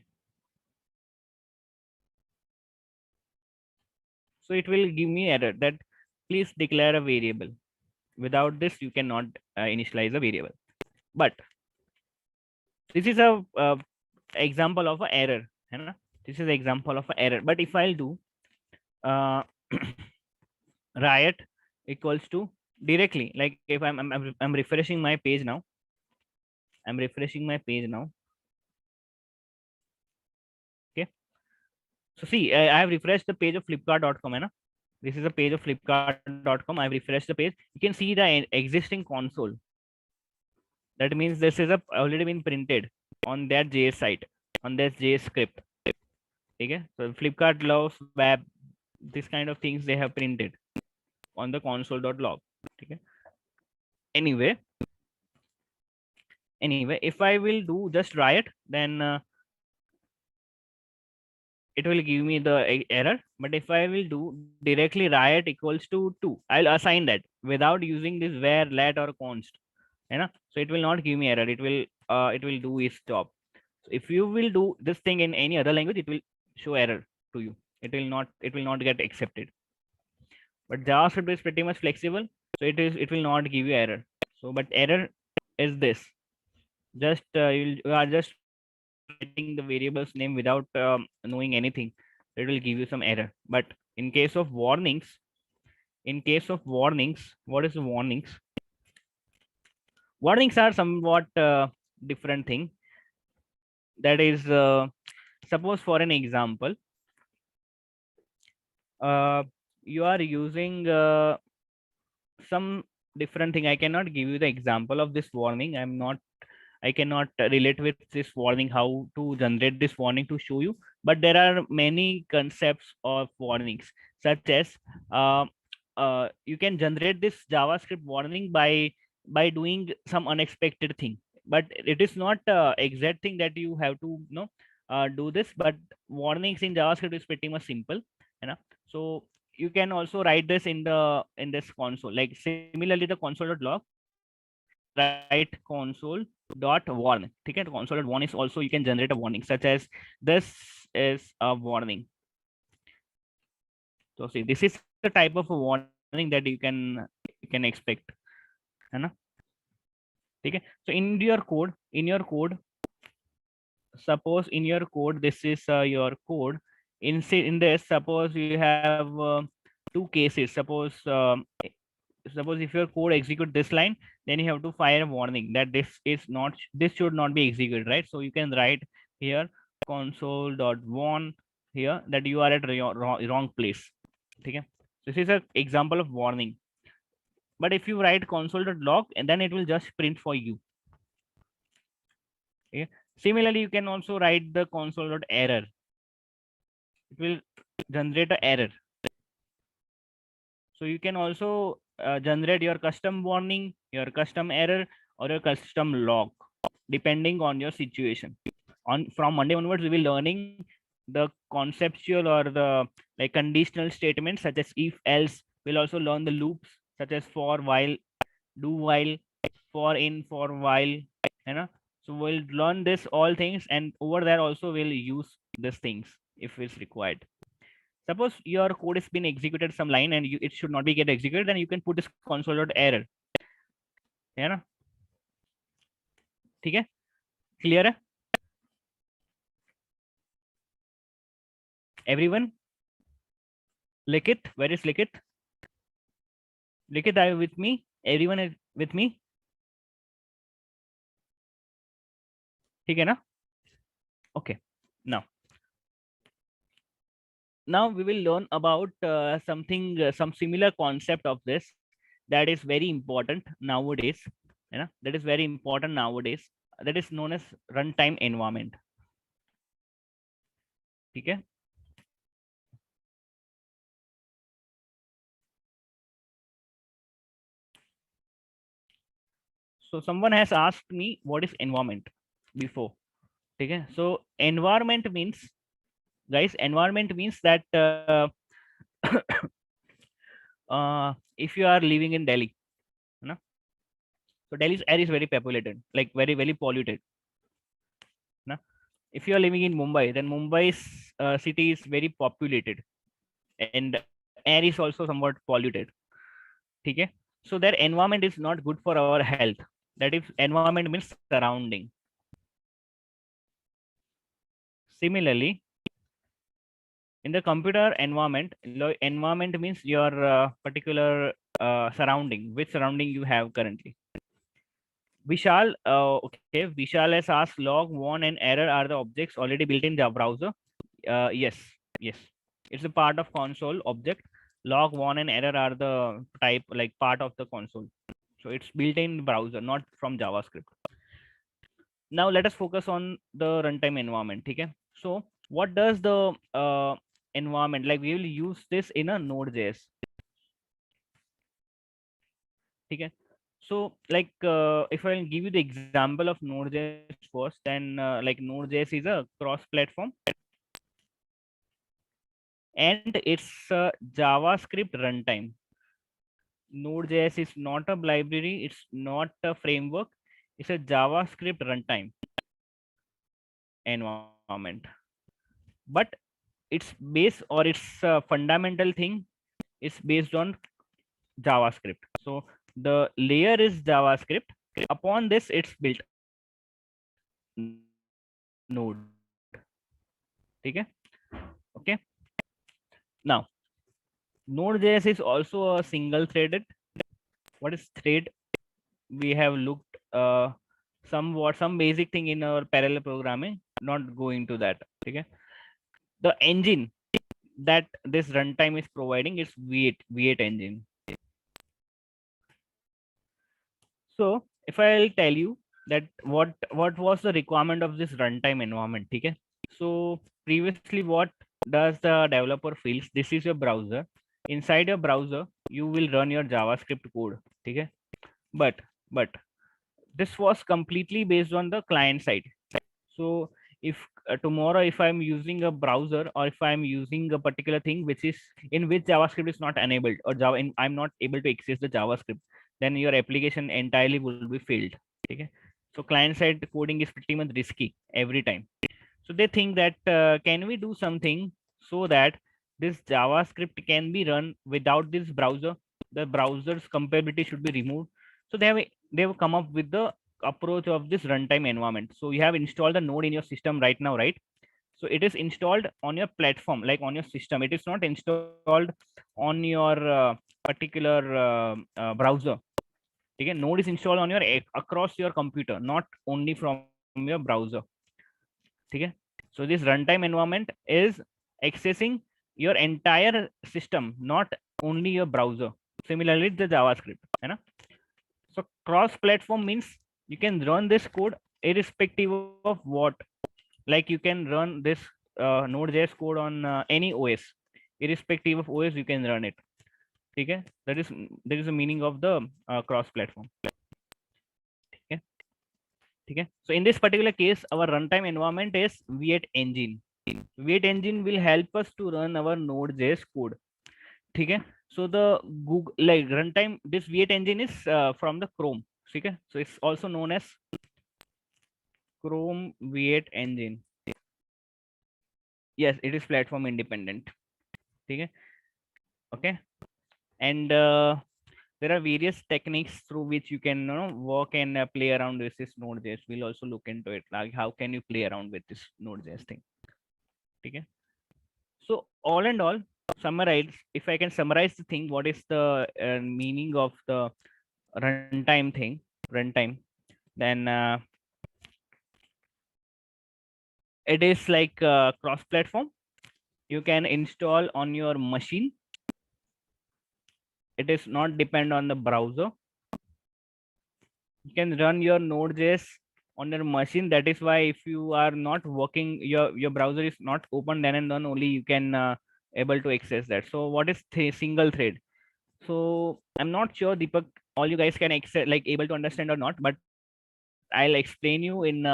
so it will give me error that please declare a variable. Without this you cannot initialize a variable. But this is a example of a error, है ना? This is example of a error. But if I'll do uh, riot equals to directly, like if I'm refreshing my page now, I'm refreshing my page now. Okay, so see, I have refreshed the page of flipkart.com, है ना? This is a page of flipkart.com. I've refreshed the page. You can see the existing console. That means this is a already been printed on that JS site, on that JS script. Okay, so Flipkart loves web, this kind of things they have printed on the console.log. Okay, anyway, if I will do just riot, then it will give me the error. But if I will do directly riot equals to 2, I'll assign that without using this where, let or const, you know, so it will not give me error. It will do its job. So if you will do this thing in any other language, it will show error to you. It will not get accepted. But JavaScript is pretty much flexible, so it will not give you error. So but error is this, just you are just writing the variable's name without knowing anything, it will give you some error. But in case of warnings, what is warnings? Warnings are somewhat different thing. That is, suppose for an example, uh, you are using some different thing. I cannot give you the example of this warning. I cannot relate with this warning, how to generate this warning to show you. But there are many concepts of warnings, such as uh, you can generate this JavaScript warning by doing some unexpected thing. But it is not exact thing that you have to do this. But warnings in JavaScript is pretty much simple, you know. So you can also write this in this console. Like similarly, the console.log, you can write console.warn. Okay, console.warn is also, you can generate a warning such as this is a warning. So see, this is a type of a warning that you can expect, है ना? ठीक है. So in your code, suppose in your code, this is your code. In this, suppose you have two cases. Suppose if your code execute this line, then you have to fire a warning that this should not be executed, right? So you can write here console.warn here that you are at wrong place. Okay, this is an example of warning. But if you write console.log, and then it will just print for you. Okay, similarly, you can also write the console.error. It will generate an error. So you can also generate your custom warning, your custom error, or your custom log, depending on your situation. On from Monday onwards, we will learning the conceptual or the like conditional statements such as if, else. We'll also learn the loops such as for, while, do while, for in, for while, you know. So we'll learn this all things, and over there also we'll use these things if it's required. Suppose your code has been executed some line and it should not be get executed, then you can put this console.error, है ना? ठीक है, clear है everyone? Likit, where is Likit? Likit, are you with me? Everyone is with me? ठीक है ना? Okay, now we will learn about something, some similar concept of this that is very important nowadays, you know, that is very important nowadays, that is known as runtime environment. ठीक है. So someone has asked me what is environment before. Okay, so environment means, guys, environment means that if you are living in Delhi, you know, so Delhi's air is very populated, like very polluted. If you are living in Mumbai, then Mumbai's city is very populated, and air is also somewhat polluted. Okay, so their environment is not good for our health. That is, environment means surrounding. Similarly, in the computer environment, environment means your particular surrounding, which surrounding you have currently. Vishal has asked, log, warn, and error are the objects already built in the browser. Yes, yes. It's a part of console object. Log, warn, and error are the type, like part of the console. So it's built in browser, not from JavaScript. Now let us focus on the runtime environment. Okay. So what does the environment, like we will use this in a Node.js. Okay. So like if I give you the example of Node.js first, then like Node.js is a cross-platform, and it's a JavaScript runtime. Node.js is not a library, it's not a framework, it's a JavaScript runtime environment. But its base or its fundamental thing is based on JavaScript. So the layer is JavaScript. Upon this, it's built Node. Okay. Okay. Now, Node.js is also a single threaded. What is thread? We have looked some basic thing in our parallel programming. Not go into that. Okay. The engine that this runtime is providing is V8 engine. So if I'll tell you that what was the requirement of this runtime environment, okay? So previously, what does the developer feels? This is your browser. Inside your browser, you will run your JavaScript code, okay? But this was completely based on the client side. So if tomorrow if I'm using a browser, or if I'm using a particular thing which is in which JavaScript is not enabled, or I'm not able to access the JavaScript, then your application entirely will be failed. Okay. So client side coding is pretty much risky every time. So they think that can we do something so that this JavaScript can be run without this browser? The browser's compatibility should be removed. So they have come up with the approach of this runtime environment. So you have installed the node in your system right now, right? So it is installed on your platform, like on your system. It is not installed on your particular browser. Okay, node is installed on your across your computer, not only from your browser. Okay, so this runtime environment is accessing your entire system, not only your browser. Similarly, the JavaScript, you know. So cross platform means you can run this code irrespective of what. Like you can run this Node.js code on any OS. Irrespective of OS, you can run it. Okay, that is the meaning of the cross platform. Okay. Okay. So in this particular case, our runtime environment is V8 engine. V8 engine will help us to run our Node.js code. Okay. So the Google like runtime, this V8 engine is from the Chrome. Okay. So it's also known as Chrome V8 engine. Yes, it is platform independent. Okay. Okay. And there are various techniques through which you can work and play around with this Node.js. We'll also look into it, like how can you play around with this Node.js thing. Okay. So all and all, summarize. If I can summarize the thing, what is the meaning of the runtime thing? Runtime. Then it is like cross-platform. You can install on your machine. It is not depend on the browser. You can run your Node.js on your machine. That is why if you are not working, your browser is not open, then and then only you can able to access that. So what is single thread? So I'm not sure, Deepak, all you guys can access, like able to understand or not, but I'll explain you in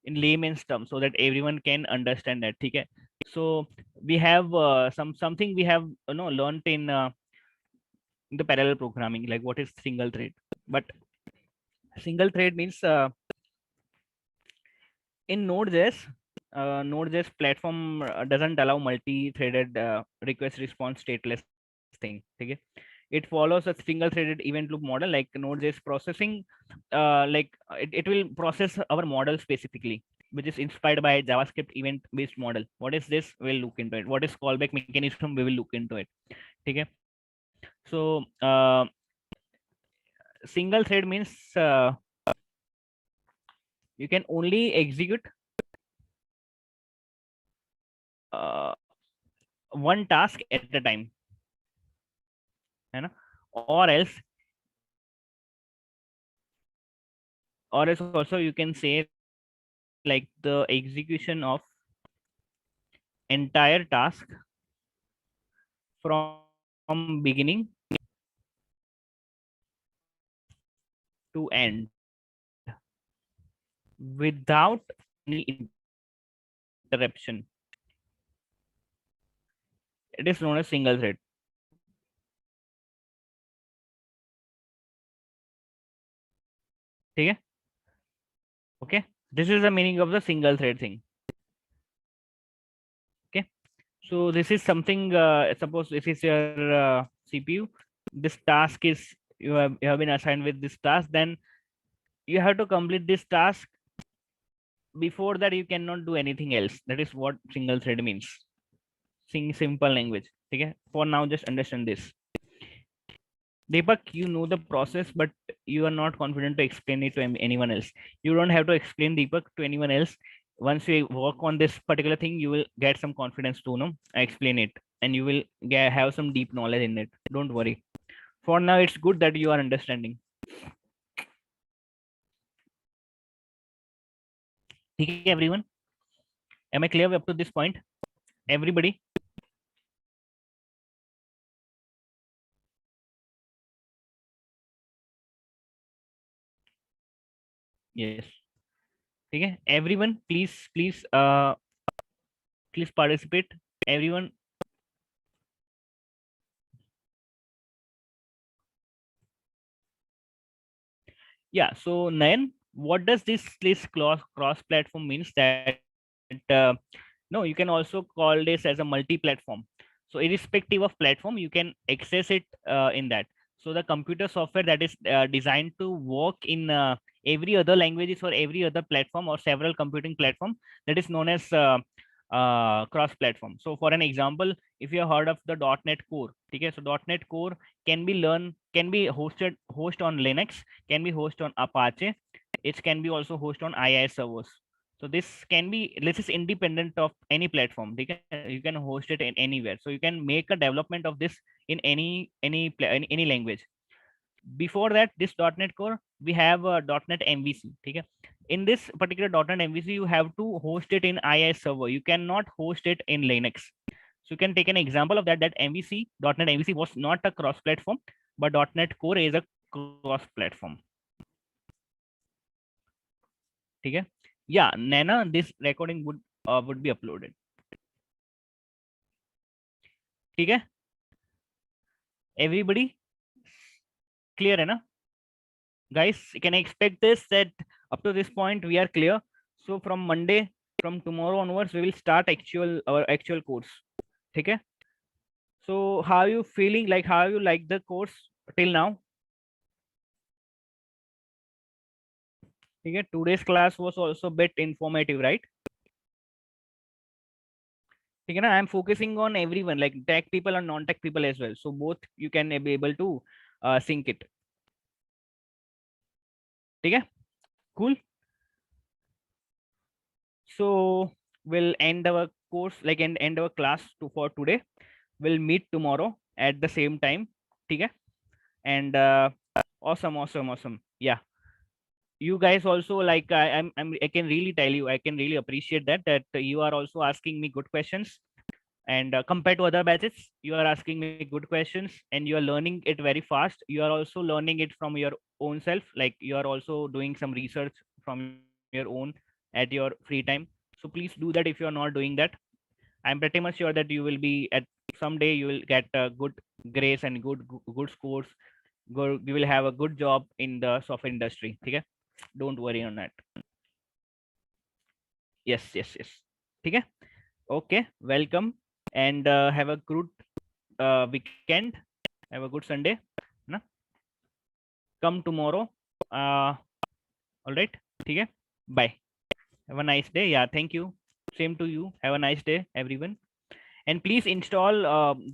layman's terms so that everyone can understand that. Okay. So we have something we have learned in the parallel programming, like what is single thread. But single thread means in Node.js, Node.js platform doesn't allow multi-threaded request response stateless thing. Okay, it follows a single-threaded event loop model like Node.js processing. It will process our model specifically, which is inspired by JavaScript event-based model. What is this? We'll look into it. What is callback mechanism? We will look into it. Okay, so single thread means you can only execute uh, one task at a time, है ना? Or else also you can say like the execution of entire task from beginning to end without any interruption. It is known as single thread. ठीक है? Okay, this is the meaning of the single thread thing. Okay, so this is something, suppose this is your CPU. This task is, you have been assigned with this task, then you have to complete this task. Before that you cannot do anything else. That is what single thread means. Sing simple language. Okay, for now just understand this. Deepak, you know the process, but you are not confident to explain it to anyone else. You don't have to explain Deepak to anyone else. Once you work on this particular thing, you will get some confidence to know explain it, and you will have some deep knowledge in it. Don't worry. For now, it's good that you are understanding. Okay, everyone. Am I clear up to this point? Everybody. Yes. Okay. Everyone, please participate. Everyone. Yeah, so Nayan, what does this cross platform means? That no, you can also call this as a multi-platform. So irrespective of platform, you can access it in that. So the computer software that is designed to work in every other languages or every other platform or several computing platform, that is known as cross platform. So for an example, if you have heard of the .NET Core, okay, so .NET Core can be host on Linux, can be hosted on Apache, it can be also hosted on IIS servers. So this is independent of any platform. You can host it in anywhere. So you can make a development of this in any language. Before that, this .NET Core, we have .NET MVC. Okay, in this particular .NET MVC, you have to host it in IIS server. You cannot host it in Linux. So you can take an example of that MVC .NET MVC was not a cross platform, but .NET Core is a cross platform. ठीक है? Yeah, Nana, this recording would be uploaded. ठीक है? Everybody clear है ना? Guys, can I expect this that up to this point we are clear? So from Monday, from tomorrow onwards, we will start our actual course. ठीक है? So how are you feeling? Like how you like the course till now? ठीक है? Today's class was also a bit informative, right? ठीक है ना? I'm focusing on everyone, like tech people and non-tech people as well. So both you can be able to sync it. ठीक है? Cool. So we'll end our course, like end our class for today. We'll meet tomorrow at the same time. Okay? And awesome. Yeah. You guys also, like I can really tell you, I can really appreciate that you are also asking me good questions. And compared to other batches, you are asking me good questions and you are learning it very fast. You are also learning it from your own self, like you are also doing some research from your own at your free time. So please do that if you are not doing that. I'm pretty much sure that you will be at someday you will get good grades and good scores. You will have a good job in the software industry. Okay, don't worry on that. Yes. ठीक है. Okay, welcome and have a good weekend. Have a good Sunday. ना? Come tomorrow. Uh, all right. ठीक है. Bye. Have a nice day. Yeah, thank you. Same to you. Have a nice day, everyone. And please install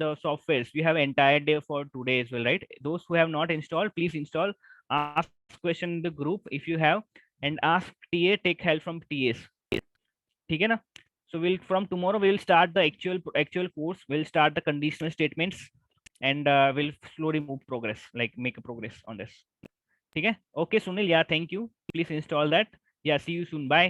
the softwares. We have entire day for today as well, right? Those who have not installed, please install. Ask question in the group if you have, and ask TA. Take help from TAs. ठीक है ना? So we'll from tomorrow we'll start the actual course. We'll start the conditional statements, and we'll slowly move progress, like make a progress on this. ठीक है? Okay, Sunil. Yeah, thank you. Please install that. Yeah, see you soon. Bye.